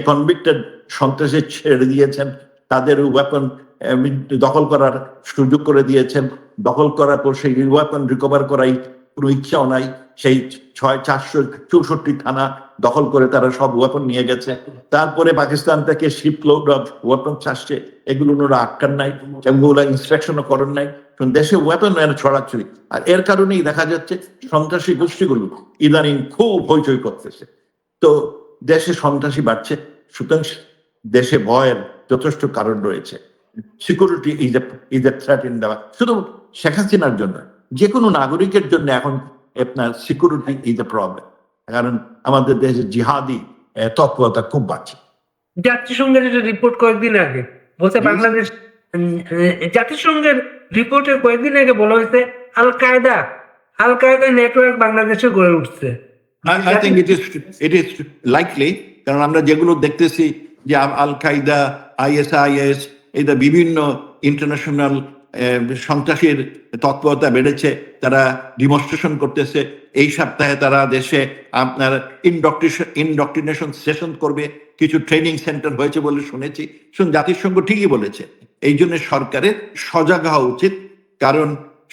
কনভিক্টেড সন্ত্রাসী ছেড়ে দিয়েছেন, তাদের ওয়েপন দখল করার সুযোগ করে দিয়েছেন। দখল করার পর সেই ওয়েপন রিকভার করাই কোনো ইচ্ছাও নাই। সেই 464 থানা দখল করে তারা সব ওয়েপন নিয়ে গেছে। তারপরে পাকিস্তান থেকে শিপ লোড অফ ওয়েপন আসছে, এগুলো ওনারা আটকান নাই, এগুলো ইন্সপেকশনও করেন নাই। দেশে ওয়েপন ছড়াছড়ি, আর এর কারণেই দেখা যাচ্ছে সন্ত্রাসী গোষ্ঠীগুলো ইদানিং খুব হইচই করতেছে। তো দেশে সন্ত্রাসী বাড়ছে, সুতরাং দেশে ভয়ের যথেষ্ট কারণ রয়েছে। Security is a threat in দেওয়া, শুধু শেখ হাসিনার জন্য, যে কোনো নাগরিকের জন্য এখন আপনার সিকিউরিটি ইজ এ প্রবলেম, কারণ আমাদের দেশে জিহাদি তৎপরতা খুব বাড়ছে। জাতিসংঘের একটা রিপোর্ট কয়েকদিন আগে বলছে বাংলাদেশ, জাতিসংঘের রিপোর্টের কয়েকদিন আগে বলা হয়েছে আল কায়দা নেটওয়ার্ক বাংলাদেশে গড়ে উঠছে। I think it is likely, কারণ আমরা যেগুলো দেখতেছি যে আল কায়দা, ISIS, এই বিভিন্ন ইন্টারন্যাশনাল সন্ত্রাসীর তৎপরতা বেড়েছে, তারা ডিমনস্ট্রেশন করতেছে। এই সপ্তাহে তারা দেশে আপনার ইনডক্ট্রিনেশন সেশন করবে, কিছু ট্রেনিং সেন্টার হয়েছে বলে শুনেছি। জাতিসংঘ ঠিকই বলেছে, এই জন্য সরকারের সজাগ হওয়া উচিত, কারণ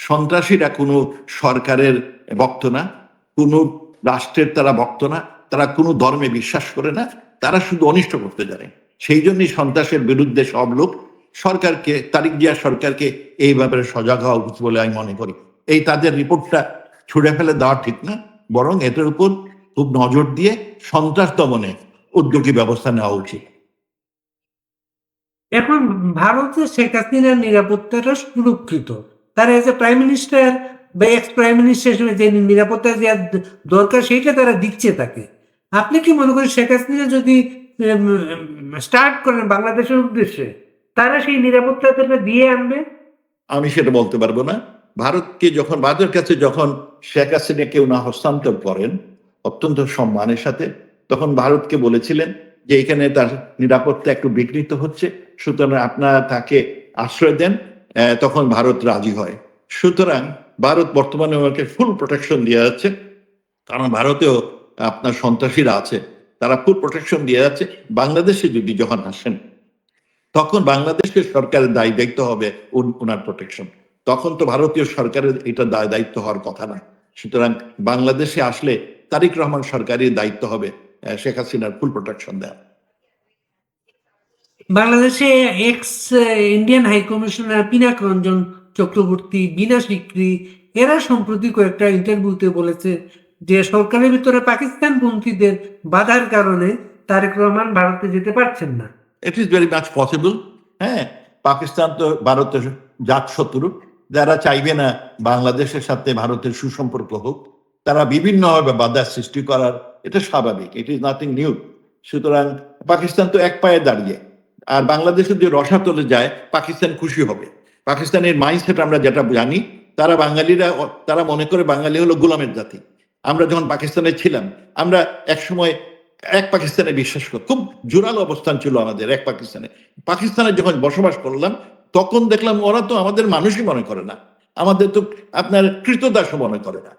সন্ত্রাসীরা কোনো সরকারের ভক্ত না, কোনো রাষ্ট্রের তারা ভক্ত না, তারা কোনো ধর্মে বিশ্বাস করে না, তারা শুধু অনিষ্ট করতে জানে। সেই জন্যই সন্ত্রাসের বিরুদ্ধে সব লোক সরকারকে, তারিক জিয়া সরকারকে এই ব্যাপারে সজাগ হওয়া উচিত বলে আমি মনে করি। এই তাদের রিপোর্টটা ছুড়ে ফেলে দেওয়া ঠিক না, বরং এটার উপর খুব নজর দিয়ে সন্ত্রাস দমনে উদ্যোগী ব্যবস্থা নেওয়া উচিত। এখন ভারতে শেখ হাসিনার নিরাপত্তাটা সুরক্ষিত, তারা এজ এ প্রাইম মিনিস্টার বা এক্স প্রাইম মিনিস্টার হিসেবে যে নিরাপত্তা দেওয়ার দরকার সেইটা তারা দিচ্ছে তাকে। আপনি কি মনে করেন শেখ হাসিনা যদি স্টার্ট করেন বাংলাদেশের উদ্দেশ্যে, তারা সেই নিরাপত্তাটা দিয়ে আনবে? আমি সেটা বলতে পারবো না। ভারতের কাছে যখন শেখ হাসিনা কেউ না হস্তান্তর করেন অত্যন্ত সম্মানের সাথে, তখন ভারতকে বলেছিলেন যে এখানে তার নিরাপত্তা একটু বিঘ্নিত হচ্ছে, সুতরাং আপনারা তাকে আশ্রয় দেন। তখন ভারত রাজি হয়। সুতরাং ভারত বর্তমানে ওকে ফুল প্রোটেকশন দিয়ে যাচ্ছে, কারণ ভারতেও আপনার সন্ত্রাসীরা আছে, তারা ফুল প্রোটেকশন দিয়ে যাচ্ছে। বাংলাদেশে যদি যখন আসেন তখন বাংলাদেশের সরকারের দায়িত্ব হবে ওনার প্রোটেকশন, তখন তো ভারতীয় সরকারের এটা দায়িত্ব হওয়ার কথা না। সুতরাং বাংলাদেশে আসলে তারেক রহমান সরকারের দায়িত্ব হবে শেখ হাসিনার ফুল প্রোটেকশন দেওয়া। বাংলাদেশে ex Indian high commissioner Pinak Ranjan Chakravarty, Veena Sikri, এরা সম্প্রতি কয়েকটা ইন্টারভিউতে বলেছে যে সরকারের ভিতরে পাকিস্তানপন্থীদের বাধার কারণে তারেক রহমান ভারতে যেতে পারছেন না। It is very much possible. হ্যাঁ, পাকিস্তান তো ভারতের জাত শত্রু, যারা চাইবে না বাংলাদেশের সাথে ভারতের সুসম্পর্ক হোক, তারা বিভিন্নভাবে বাধা সৃষ্টি করার, এটা স্বাভাবিক, ইট ইজ নাথিং নিউ। সুতরাং পাকিস্তান তো এক পায়ে দাঁড়িয়ে, আর বাংলাদেশের যে রসাতলে যায় পাকিস্তান খুশি হবে। পাকিস্তানের মাইন্ডসেট আমরা যেটা জানি, তারা মনে করে বাঙালি হলো গোলামের জাতি। আমরা যখন পাকিস্তানে ছিলাম, আমরা একসময় এক পাকিস্তানে বিশ্বাস করতাম, খুব জোরালো অবস্থান ছিল আমাদের এক পাকিস্তানে যখন বসবাস করলাম তখন দেখলাম ওরা তো আমাদের মানুষই মনে করে না, আমাদের তো আপনার কৃতদাসও মনে করে না।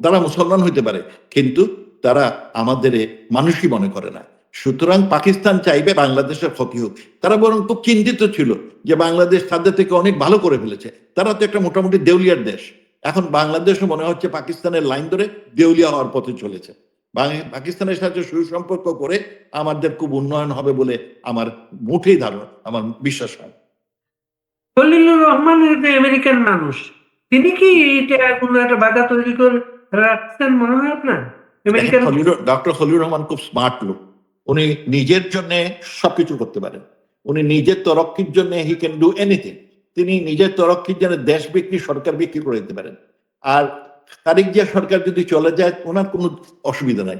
তারা মুসলমান হইতে পারে, কিন্তু তারা আমাদের মানুষই মনে করে না। সুতরাং পাকিস্তান চাইবে বাংলাদেশের ক্ষতি হোক। তারা বরং খুব চিন্তিত ছিল যে বাংলাদেশ তাদের থেকে অনেক ভালো করে ফেলেছে, তারা তো একটা মোটামুটি দেউলিয়ার দেশ। এখন বাংলাদেশও মনে হচ্ছে পাকিস্তানের লাইন ধরে দেউলিয়া হওয়ার পথে চলেছে। পাকিস্তানের সাথে সুসম্পর্ক করে আমাদের খুব উন্নয়ন হবে বলে আমার মোটেই ধারণা, আমার বিশ্বাস হয়। খলিলুর রহমান আমেরিকান মানুষ, তিনি কি এটা কোনো একটা বাধা তৈরি করে রাখছেন মনে হয় আপনার? ডক্টর খলিলুর রহমান খুব স্মার্ট লোক, উনি নিজের জন্য সবকিছু করতে পারেন। উনি নিজের তরক্কির জন্য হি ক্যান ডু এনিথিং। তিনি নিজের তরক্কির জন্য দেশ বিক্রি, সরকার বিক্রি করে দিতে পারেন। আর তারেক জিয়া সরকার যদি চলে যায় ওনার কোনো অসুবিধা নাই,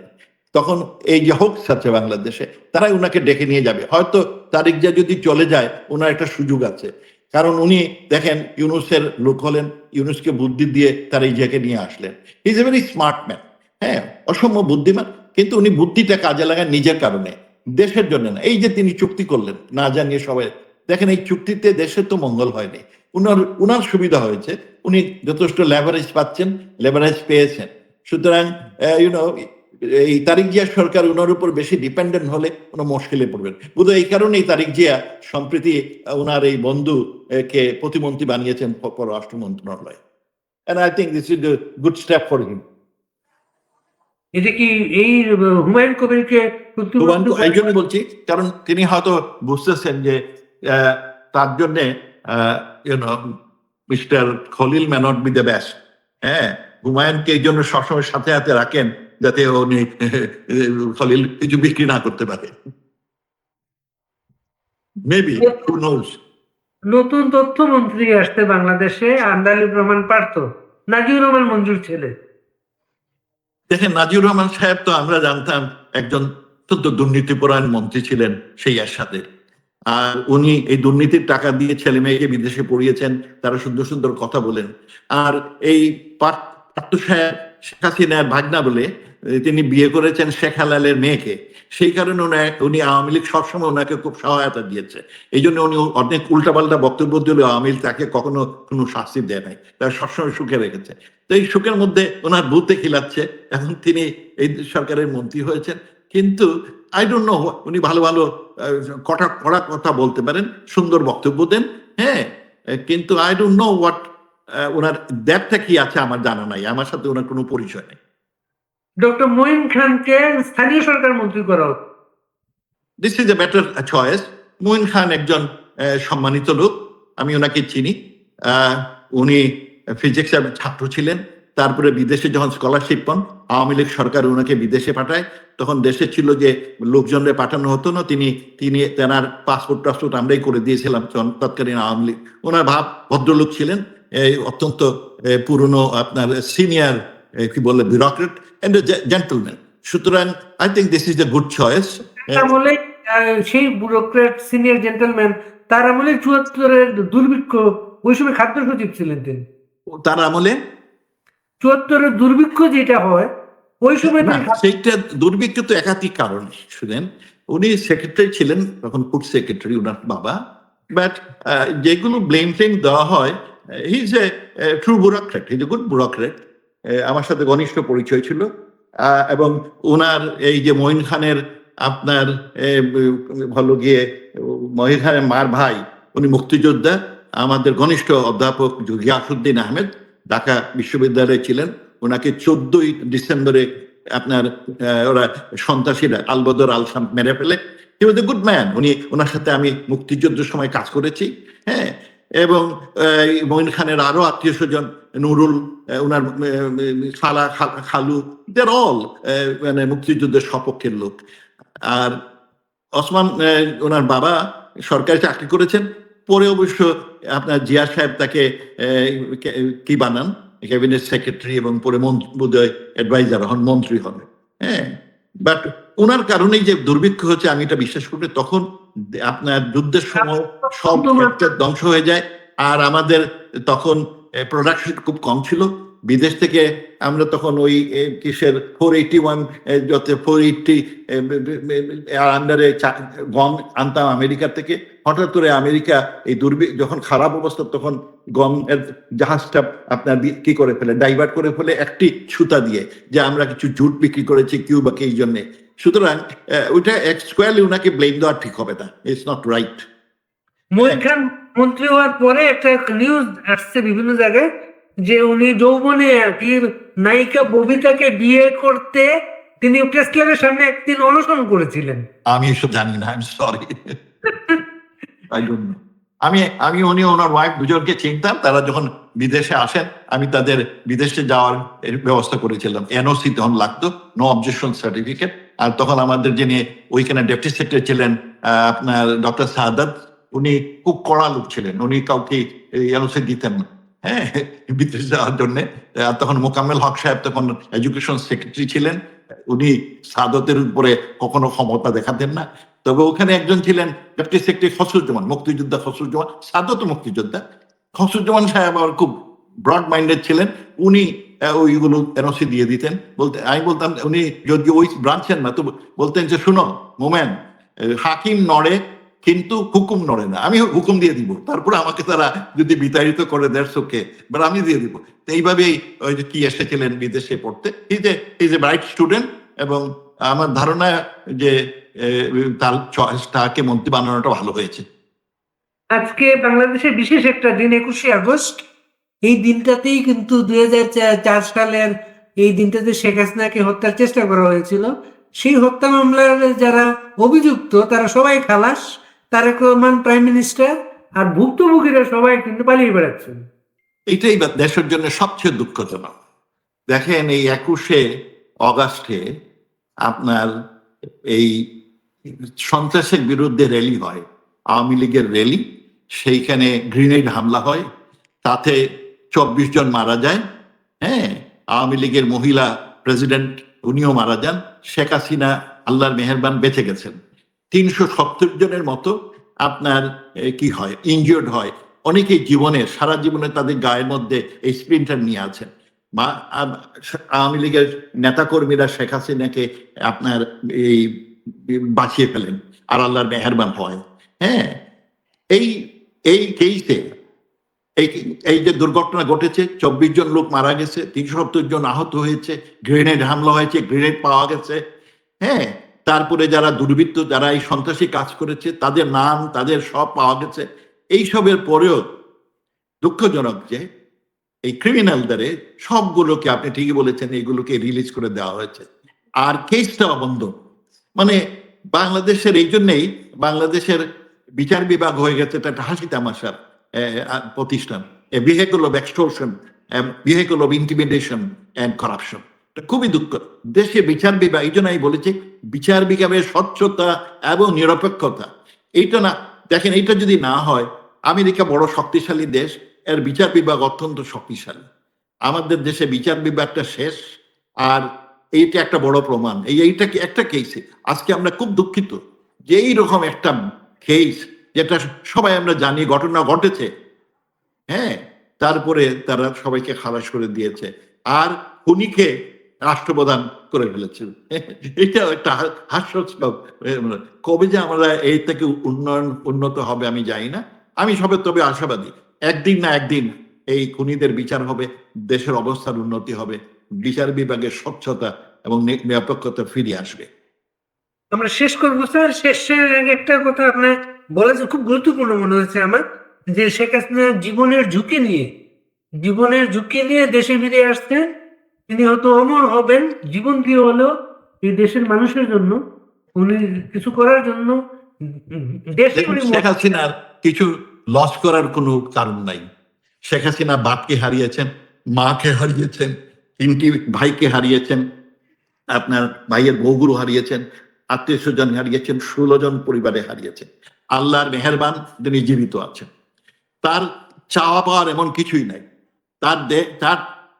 তখন এই যে হোক আছে বাংলাদেশে, তারাই ওনাকে ডেকে নিয়ে যাবে। হয়তো তারেক জিয়া যদি চলে যায় ওনার একটা সুযোগ আছে, কারণ উনি দেখেন ইউনূসের লোক হলেন, ইউনূসকে বুদ্ধি দিয়ে তার এই জায়গায় নিয়ে আসলেন। He is a very smart man, হ্যাঁ, অসম্ভব বুদ্ধিমান, কিন্তু উনি বুদ্ধিটা কাজে লাগান নিজের কারণে, দেশের জন্য না। এই যে তিনি চুক্তি করলেন না জানিয়ে সবাই, দেখেন এই চুক্তিতে দেশের তো মঙ্গল হয়নি, উনার সুবিধা হয়েছে, উনি যথেষ্ট লেভারেজ পাচ্ছেন, লেভারেজ পেয়েছেন। সুতরাং ইউনো এই তারিক জিয়া সরকার উনার উপর বেশি ডিপেন্ডেন্ট হলে উনি মুশকিলে পড়বেন। বোধহয় এই কারণেই তারিক জিয়া সম্প্রতি উনার এই বন্ধু কে প্রতিমন্ত্রী বানিয়েছেন পররাষ্ট্র মন্ত্রণালয়। And I think this is a good step for him. এটা কি এই হুমায়ুন কবিরকে এই জন্য বলছি, কারণ তিনি হয়তো বুঝতেছেন যে তার জন্যে you know mister Khalil may not be the best. হ্যাঁ, হুমায়ুনকে এই জন্য সবসময় সাথে হাতে রাখেন যাতে উনি খলিল কিছু বিক্রি না করতে পারে। Maybe, who knows. নতুন তথ্যমন্ত্রী আসতে বাংলাদেশে আন্দালিব রহমান পার্থ, নাজিউর রহমান মঞ্জুর ছেলে। দেখেন, নাজিউর রহমান সাহেব তো আমরা জানতাম একজন অত্যন্ত দুর্নীতিপরায়ণ মন্ত্রী ছিলেন সেই এরশাদের। আর উনি এই দুর্নীতির টাকা দিয়ে ছেলে মেয়েকে বিদেশে পড়িয়েছেন, তারা সুন্দর সুন্দর কথা বলেন। আর এই পার্থ সাহেব শেখ হাসিনার ভাগনা বলে তিনি বিয়ে করেছেন শেখ হেলালের মেয়েকে, সেই কারণে উনি আওয়ামী লীগ সবসময় ওনাকে খুব সহায়তা দিয়েছে। এই জন্য উনি অনেক উল্টাপাল্টা বক্তব্য দিলে আওয়ামী লীগ তাকে কখনো কোনো শাস্তি দেয় নাই, তারা সবসময় সুখে রেখেছে। তো এই সুখের মধ্যে ওনার বুতে খিলাচ্ছে, এখন তিনি এই সরকারের মন্ত্রী হয়েছেন। কিন্তু আই ডোন্ট নো, উনি ভালো ভালো কড়া কথা বলতে পারেন, সুন্দর বক্তব্য দেন, হ্যাঁ, কিন্তু আই ডোন্ট নো হোয়াট ওনার দ্যাটটা কি আছে আমার জানা নাই, আমার সাথে ওনার কোনো পরিচয় নেই। ডক্টর মঈন খানকে স্থানীয় সরকার মন্ত্রী করা হোক। This is a better choice. Moin Khan একজন সম্মানিত লোক, আমি ওনাকে চিনি। উনি ফিজিক্সের ছাত্র ছিলেন, তারপরে বিদেশে যখন স্কলারশিপ পান, আওয়ামী লীগ সরকার ওনাকে বিদেশে পাঠায়। তখন দেশে ছিল যে লোকজনরে পাঠানো হতো না, তিনি তেনার পাসপোর্ট টাসপোর্ট আমরাই করে দিয়েছিলাম তৎকালীন আওয়ামী লীগ। ওনার ভদ্রলোক ছিলেন, অত্যন্ত পুরনো আপনার সিনিয়র কি বলে ব্যুরোক্রেট এন্ড জেন্টলম্যান। সুতরাং I think this is a good choice. আমলে সেই ব্যুরোক্রেট সিনিয়র জেন্টলম্যান, তার আমলে ৭৪-এর দুর্ভিক্ষ, ওই সময় খাদ্য সচিব ছিলেন তিনি। তার আমলে ৭৪-এর দুর্ভিক্ষ যেটা হয় ওই সময় সেইটা দুর্ভিক্ষ তো একাধিক কারণে। শুনেন, উনি সেক্রেটারি ছিলেন তখন, ফুড সেক্রেটারি ওনার বাবা। বাট যেগুলো ব্লেম ফ্লেম দেওয়া হয়, he is a true bureaucrat, he is a good bureaucrat. আমার সাথে ঘনিষ্ঠ পরিচয় ছিল। এবং ওনার এই যে মঈন খানের আপনার ভালো গিয়ে মঈন খানের মার ভাই, উনি মুক্তিযোদ্ধা, আমাদের ঘনিষ্ঠ অধ্যাপক গিয়াসউদ্দিন আহমেদ ঢাকা বিশ্ববিদ্যালয়ে ছিলেন। ওনাকে 14ই ডিসেম্বরে আপনার ওরা সন্ত্রাসীরা আলবদর আলসাম মেরে ফেলে। হি ওয়াজ এ গুড ম্যান। ওনার সাথে আমি মুক্তিযুদ্ধের সময় কাজ করেছি, হ্যাঁ। এবং মঈন খানের আরো আত্মীয় স্বজন, নুরুল, ওনার খালা খালু, দেয়ার অল মানে মুক্তিযুদ্ধের সপক্ষের লোক। আর ওসমান, ওনার বাবা সরকারি চাকরি করেছেন, পরে অবশ্য আপনার জিয়া সাহেব তাকে কি বানান, ক্যাবিনেট সেক্রেটারি, এবং পরে বোধহয় অ্যাডভাইজার হন, মন্ত্রী হন, হ্যাঁ। বাট ওনার কারণেই যে দুর্ভিক্ষ হচ্ছে আমি এটা বিশ্বাস করি। তখন আপনার যুদ্ধের সময় সব ধ্বংস হয়ে যায়, আর আমাদের তখন প্রোডাকশন খুব কম ছিল। বিদেশ থেকে আমরা তখন ওই কিসের 481 যত 480 আন্ডারে গম আনতাম আমেরিকা থেকে। হঠাৎ করে আমেরিকা এই যখন খারাপ অবস্থা, তখন গমের জাহাজটা আপনার কি করে ফেলে, ডাইভার্ট করে ফেলে একটি সুতা দিয়ে, যে আমরা কিছু জুট বিক্রি করেছি কিউবাকে এই জন্যে। সুতরাং ওইটা স্কোয়ারলি ওনাকে ব্লেম দেওয়া ঠিক হবে না, ইটস নট রাইট। মঈন খান মন্ত্রী হওয়ার পরে একটা নিউজ আসছে বিভিন্ন জায়গায় যে উনি যৌবনে আর কি নায়িকা ববিতাকে বিয়ে করতে তিনি প্রেস ক্লাবের সামনে একদিন অনশন করেছিলেন। আমি এসব জানি না, I am sorry, I don't know. আমি উনি ওনার ওয়াইফ দুজনকে চিনতাম। তারা যখন বিদেশে আসেন, আমি তাদের বিদেশে যাওয়ার ব্যবস্থা করেছিলাম। এনওসি তখন লাগতো, নো অবজেকশন সার্টিফিকেট। আর তখন আমাদের যিনি ওইখানে ডেপুটি সেক্রেটারি ছিলেন আপনার ডক্টর সাদাত, উনি খুব কড়া লোক ছিলেন, উনি কাউকে এনওসি দিতেন না, হ্যাঁ, বিদেশে যাওয়ার জন্য। তখন মোকাম্মেল হক সাহেব তখন এডুকেশন সেক্রেটারি ছিলেন, উনি সাদতের উপরে কখনো ক্ষমতা দেখাতেন না। তবে ওখানে একজন ছিলেন ডেপুটি সেক্রেটারি খসরুজ্জামান, মুক্তিযোদ্ধা খসরুজ্জামান, সাদত মুক্তিযোদ্ধা। খসরুজ্জামান সাহেব আবার খুব ব্রড মাইন্ডেড ছিলেন। উনি ওইগুলো এনওসি দিয়ে দিতেন। আমি বলতাম, উনি যদি ওই ব্রাঞ্চের না, তো বলতেন যে শুনো মোমেন, হাকিম নড়ে কিন্তু হুকুম নড়ে না, আমি হুকুম দিয়ে দিব, তারপরে আমাকে তারা যদি বিতাড়িত করে দ্যাটস ওকে, বাট আমি দিয়ে দিব। তো এইভাবেই ওই যে কি এসেছিলেন বিদেশে পড়তে, ইজ এ ব্রাইট স্টুডেন্ট, এবং আমার ধারণা যে তার চয়েসটাকে মন্ত্রী বানানোটা ভালো হয়েছে। আজকে বাংলাদেশের বিশেষ একটা দিন 21শে আগস্ট। এই দিনটাতেই কিন্তু 2004 সালের এই দিনটাতে শেখ হাসিনাকে হত্যার চেষ্টা করা হয়েছিল। সেই হত্যা মামলার যারা অভিযুক্ত তারা সবাই খালাস, তারেক রহমান প্রাইম মিনিস্টার, আর ভুক্তভোগীরা সবাই কিন্তু পালিয়ে বেড়াচ্ছেন। এটাই দেশের জন্য সবচেয়ে দুঃখজনক। দেখেন, এই 21শে আপনার এই সন্ত্রাসের বিরুদ্ধে র্যালি হয়, আওয়ামী লীগের র্যালি, সেইখানে গ্রেনেড হামলা হয়, তাতে 24 জন মারা যায়। হ্যাঁ, আওয়ামী লীগের মহিলা প্রেসিডেন্ট উনিও মারা যান। শেখ হাসিনা আল্লাহর মেহেরবান বেঁচে গেছেন। 370 জনের মতো আপনার কি হয়, ইনজিওর্ড হয়। অনেকেই সারা জীবনে তাদের গায়ের মধ্যে এই স্প্লিন্টার নিয়ে আছেন। আওয়ামী লীগের নেতাকর্মীরা শেখ হাসিনাকে আপনার এই বাঁচিয়ে ফেলেন, আর আল্লাহর মেহেরবান হয়। হ্যাঁ, এই এই কেসে এই যে দুর্ঘটনা ঘটেছে, 24 জন লোক মারা গেছে, 370 জন আহত হয়েছে, গ্রেনেড হামলা হয়েছে, গ্রেনেড পাওয়া গেছে। হ্যাঁ, তারপরে যারা দুর্বৃত্ত, যারা এই সন্ত্রাসী কাজ করেছে, তাদের নাম, তাদের সব পাওয়া গেছে। এইসবের পরেও দুঃখজনক যে এই ক্রিমিনালদের সবগুলোকে, আপনি ঠিকই বলেছেন, এগুলোকে রিলিজ করে দেওয়া হয়েছে, আর কেসটা বন্ধ। মানে বাংলাদেশের এই জন্যেই বাংলাদেশের বিচার বিভাগ হয়ে গেছে একটা হাসি তামাশার প্রতিষ্ঠান, vehicle of extortion, vehicle of intimidation and corruption. খুবই দুঃখ। দেশে বিচার বিভাগ, এই জন্য আমি বলেছি, বিচার বিভাগের স্বচ্ছতা এবং নিরপেক্ষতা, এইটা না দেখেন, এইটা যদি না হয়, আমেরিকা বড় শক্তিশালী দেশ, এর বিচার বিভাগ অত্যন্ত শক্তিশালী। আমাদের দেশে বিচার বিভাগটা শেষ, আর এইটা একটা বড় প্রমাণ। এইটা একটা কেসে আজকে আমরা খুব দুঃখিত যে এইরকম একটা কেস, যেটা সবাই আমরা জানি ঘটনা ঘটেছে, হ্যাঁ, তারপরে তারা সবাইকে খালাস করে দিয়েছে, আর খুনিকে রাষ্ট্রপ্রধান করে ফেলেছে। এটা একটা হাস্যস্পদ। কবে যে আমরা এই থেকে উন্নত হবে আমি জানি না। আমি তবে আশাবাদী, একদিন না একদিন এই খুনিদের বিচার হবে, দেশের অবস্থার উন্নতি হবে, বিচার বিভাগের স্বচ্ছতা এবং নিরপেক্ষতা ফিরে আসবে। আমরা শেষ করবো স্যার। শেষের একটা কথা আপনার বলেছে, খুব গুরুত্বপূর্ণ মনে হয়েছে আমার, যে শেখ হাসিনা জীবনের ঝুঁকি নিয়ে দেশে ফিরে আসছেন। তিনি হয়তো অমর হবেন, জীবন দিয়ে হলেও এই দেশের মানুষের জন্য, উনি কিছু করার জন্য দেশে উনি শেখ হাসিনার কিছু লস করার কোনো কারণ নাই। শেখ হাসিনা বাপকে হারিয়েছেন, মাকে হারিয়েছেন, 3টি ভাইকে হারিয়েছেন, আপনার ভাইয়ের বউগুরু হারিয়েছেন, আত্মীয় স্বজন হারিয়েছেন, 16 জন পরিবারে হারিয়েছেন। আল্লাহর মেহেরবান, তিনি জীবিত আছেন। তার চাওয়া পাওয়ার এমন কিছুই নাই।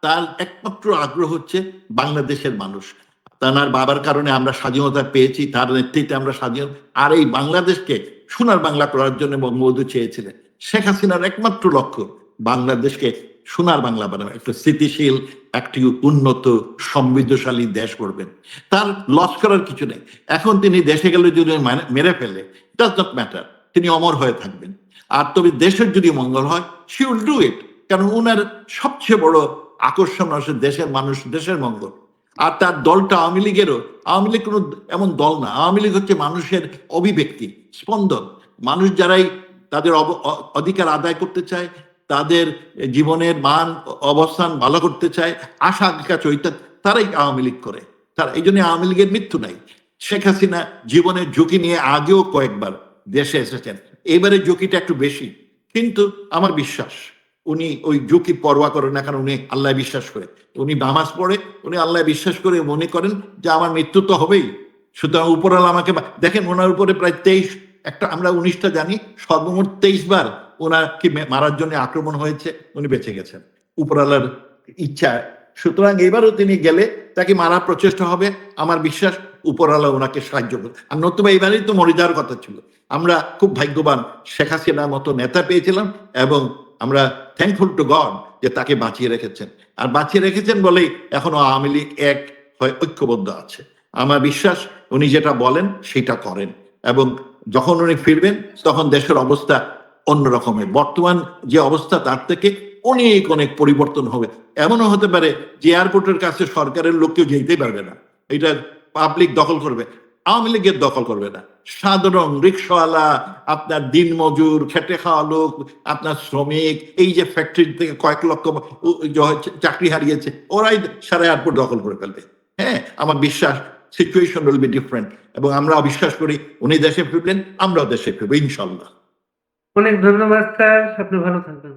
তার একমাত্র আগ্রহ হচ্ছে বাংলাদেশের মানুষ। তার বাবার কারণে আমরা স্বাধীনতা পেয়েছি, তার নেতৃত্বে আমরা স্বাধীন, আর এই বাংলাদেশকে সোনার বাংলা করার জন্য বঙ্গবন্ধু চেয়েছিলেন। শেখ হাসিনার একমাত্র লক্ষ্য বাংলাদেশকে সোনার বাংলা বানাবে, একটা স্থিতিশীল, একটি উন্নত, সমৃদ্ধশালী দেশ করবেন। তার লস করার কিছু নেই। এখন তিনি দেশে গেলে যদি মেরে ফেলে, ডাজ নট ম্যাটার, তিনি অমর হয়ে থাকবেন। আর তবে দেশের যদি মঙ্গল হয়, শি উইল ডু ইট, কারণ ওনার সবচেয়ে বড় আকর্ষণ হচ্ছে দেশের মানুষ, দেশের মঙ্গল। আর তার দলটা আওয়ামী লীগ কোনো এমন দল না। আওয়ামী লীগ হচ্ছে মানুষের অভিব্যক্তি, স্পন্দন। মানুষ যারাই তাদের অধিকার আদায় করতে চায়, তাদের জীবনের মান অবস্থান ভালো করতে চায়, আশা আকাঙ্ক্ষা চৈতা, তারাই আওয়ামী লীগ করে। তারা এই জন্য আওয়ামী লীগের মৃত্যু নাই। শেখ হাসিনা জীবনের ঝুঁকি নিয়ে আগেও কয়েকবার দেশে এসেছেন, এবারে ঝুঁকিটা একটু বেশি, কিন্তু আমার বিশ্বাস উনি ওই ঝুঁকি পরোয়া করেন না, কারণ উনি আল্লাহ বিশ্বাস করে, উনি নামাজ পড়ে, উনি আল্লাহ বিশ্বাস করে মনে করেন যে আমার মৃত্যু তো হবেই, সুতরাং উপরওয়ালা আমাকে, দেখেন ওনার উপরে প্রায় 23, আমরা 19টা জানি, সর্বমোট 23 বার ওনাকে মারার জন্য আক্রমণ হয়েছে, উনি বেঁচে গেছেন। উপরওয়ালার ইচ্ছা সুতরাং এবারও তিনি গেলে তাকে মারার প্রচেষ্টা হবে। আমার বিশ্বাস উপরওয়ালা ওনাকে সাহায্য করবে। আর নতুবা এবারেই তো মরে যাওয়ার কথা ছিল। আমরা খুব ভাগ্যবান শেখ হাসিনার মতো নেতা পেয়েছিলাম এবং আমরা থ্যাঙ্কফুল টু গড যে তাকে বাঁচিয়ে রেখেছেন। আর বাঁচিয়ে রেখেছেন বলেই এখনো আওয়ামী লীগ এক হয়ে ঐক্যবদ্ধ আছে। আমার বিশ্বাস উনি যেটা বলেন সেটা করেন এবং যখন উনি ফিরবেন তখন দেশের অবস্থা অন্যরকমের। বর্তমান যে অবস্থা তার থেকে অনেক অনেক পরিবর্তন হবে। এমনও হতে পারে যে এয়ারপোর্টের কাছে সরকারের লোক কেউ যেতেই পারবে না, এটা পাবলিক দখল করবে, আওয়ামী লীগের দখল করবে না। সাধারণ রিক্সাওয়ালা, আপনার দিনমজুর, খেটে খাওয়া লোক, আপনার শ্রমিক, এই যে ফ্যাক্টরি থেকে কয়েক লক্ষ চাকরি হারিয়েছে, ওরাই সারা এয়ারপোর্ট দখল করে ফেলবে। হ্যাঁ, আমার বিশ্বাস সিচুয়েশন উইল বি ডিফারেন্ট এবং আমরা বিশ্বাস করি উনি দেশে ফিরবেন, আমরাও দেশে ফিরবো ইনশাল্লাহ। অনেক ধন্যবাদ স্যার, আপনি ভালো থাকবেন।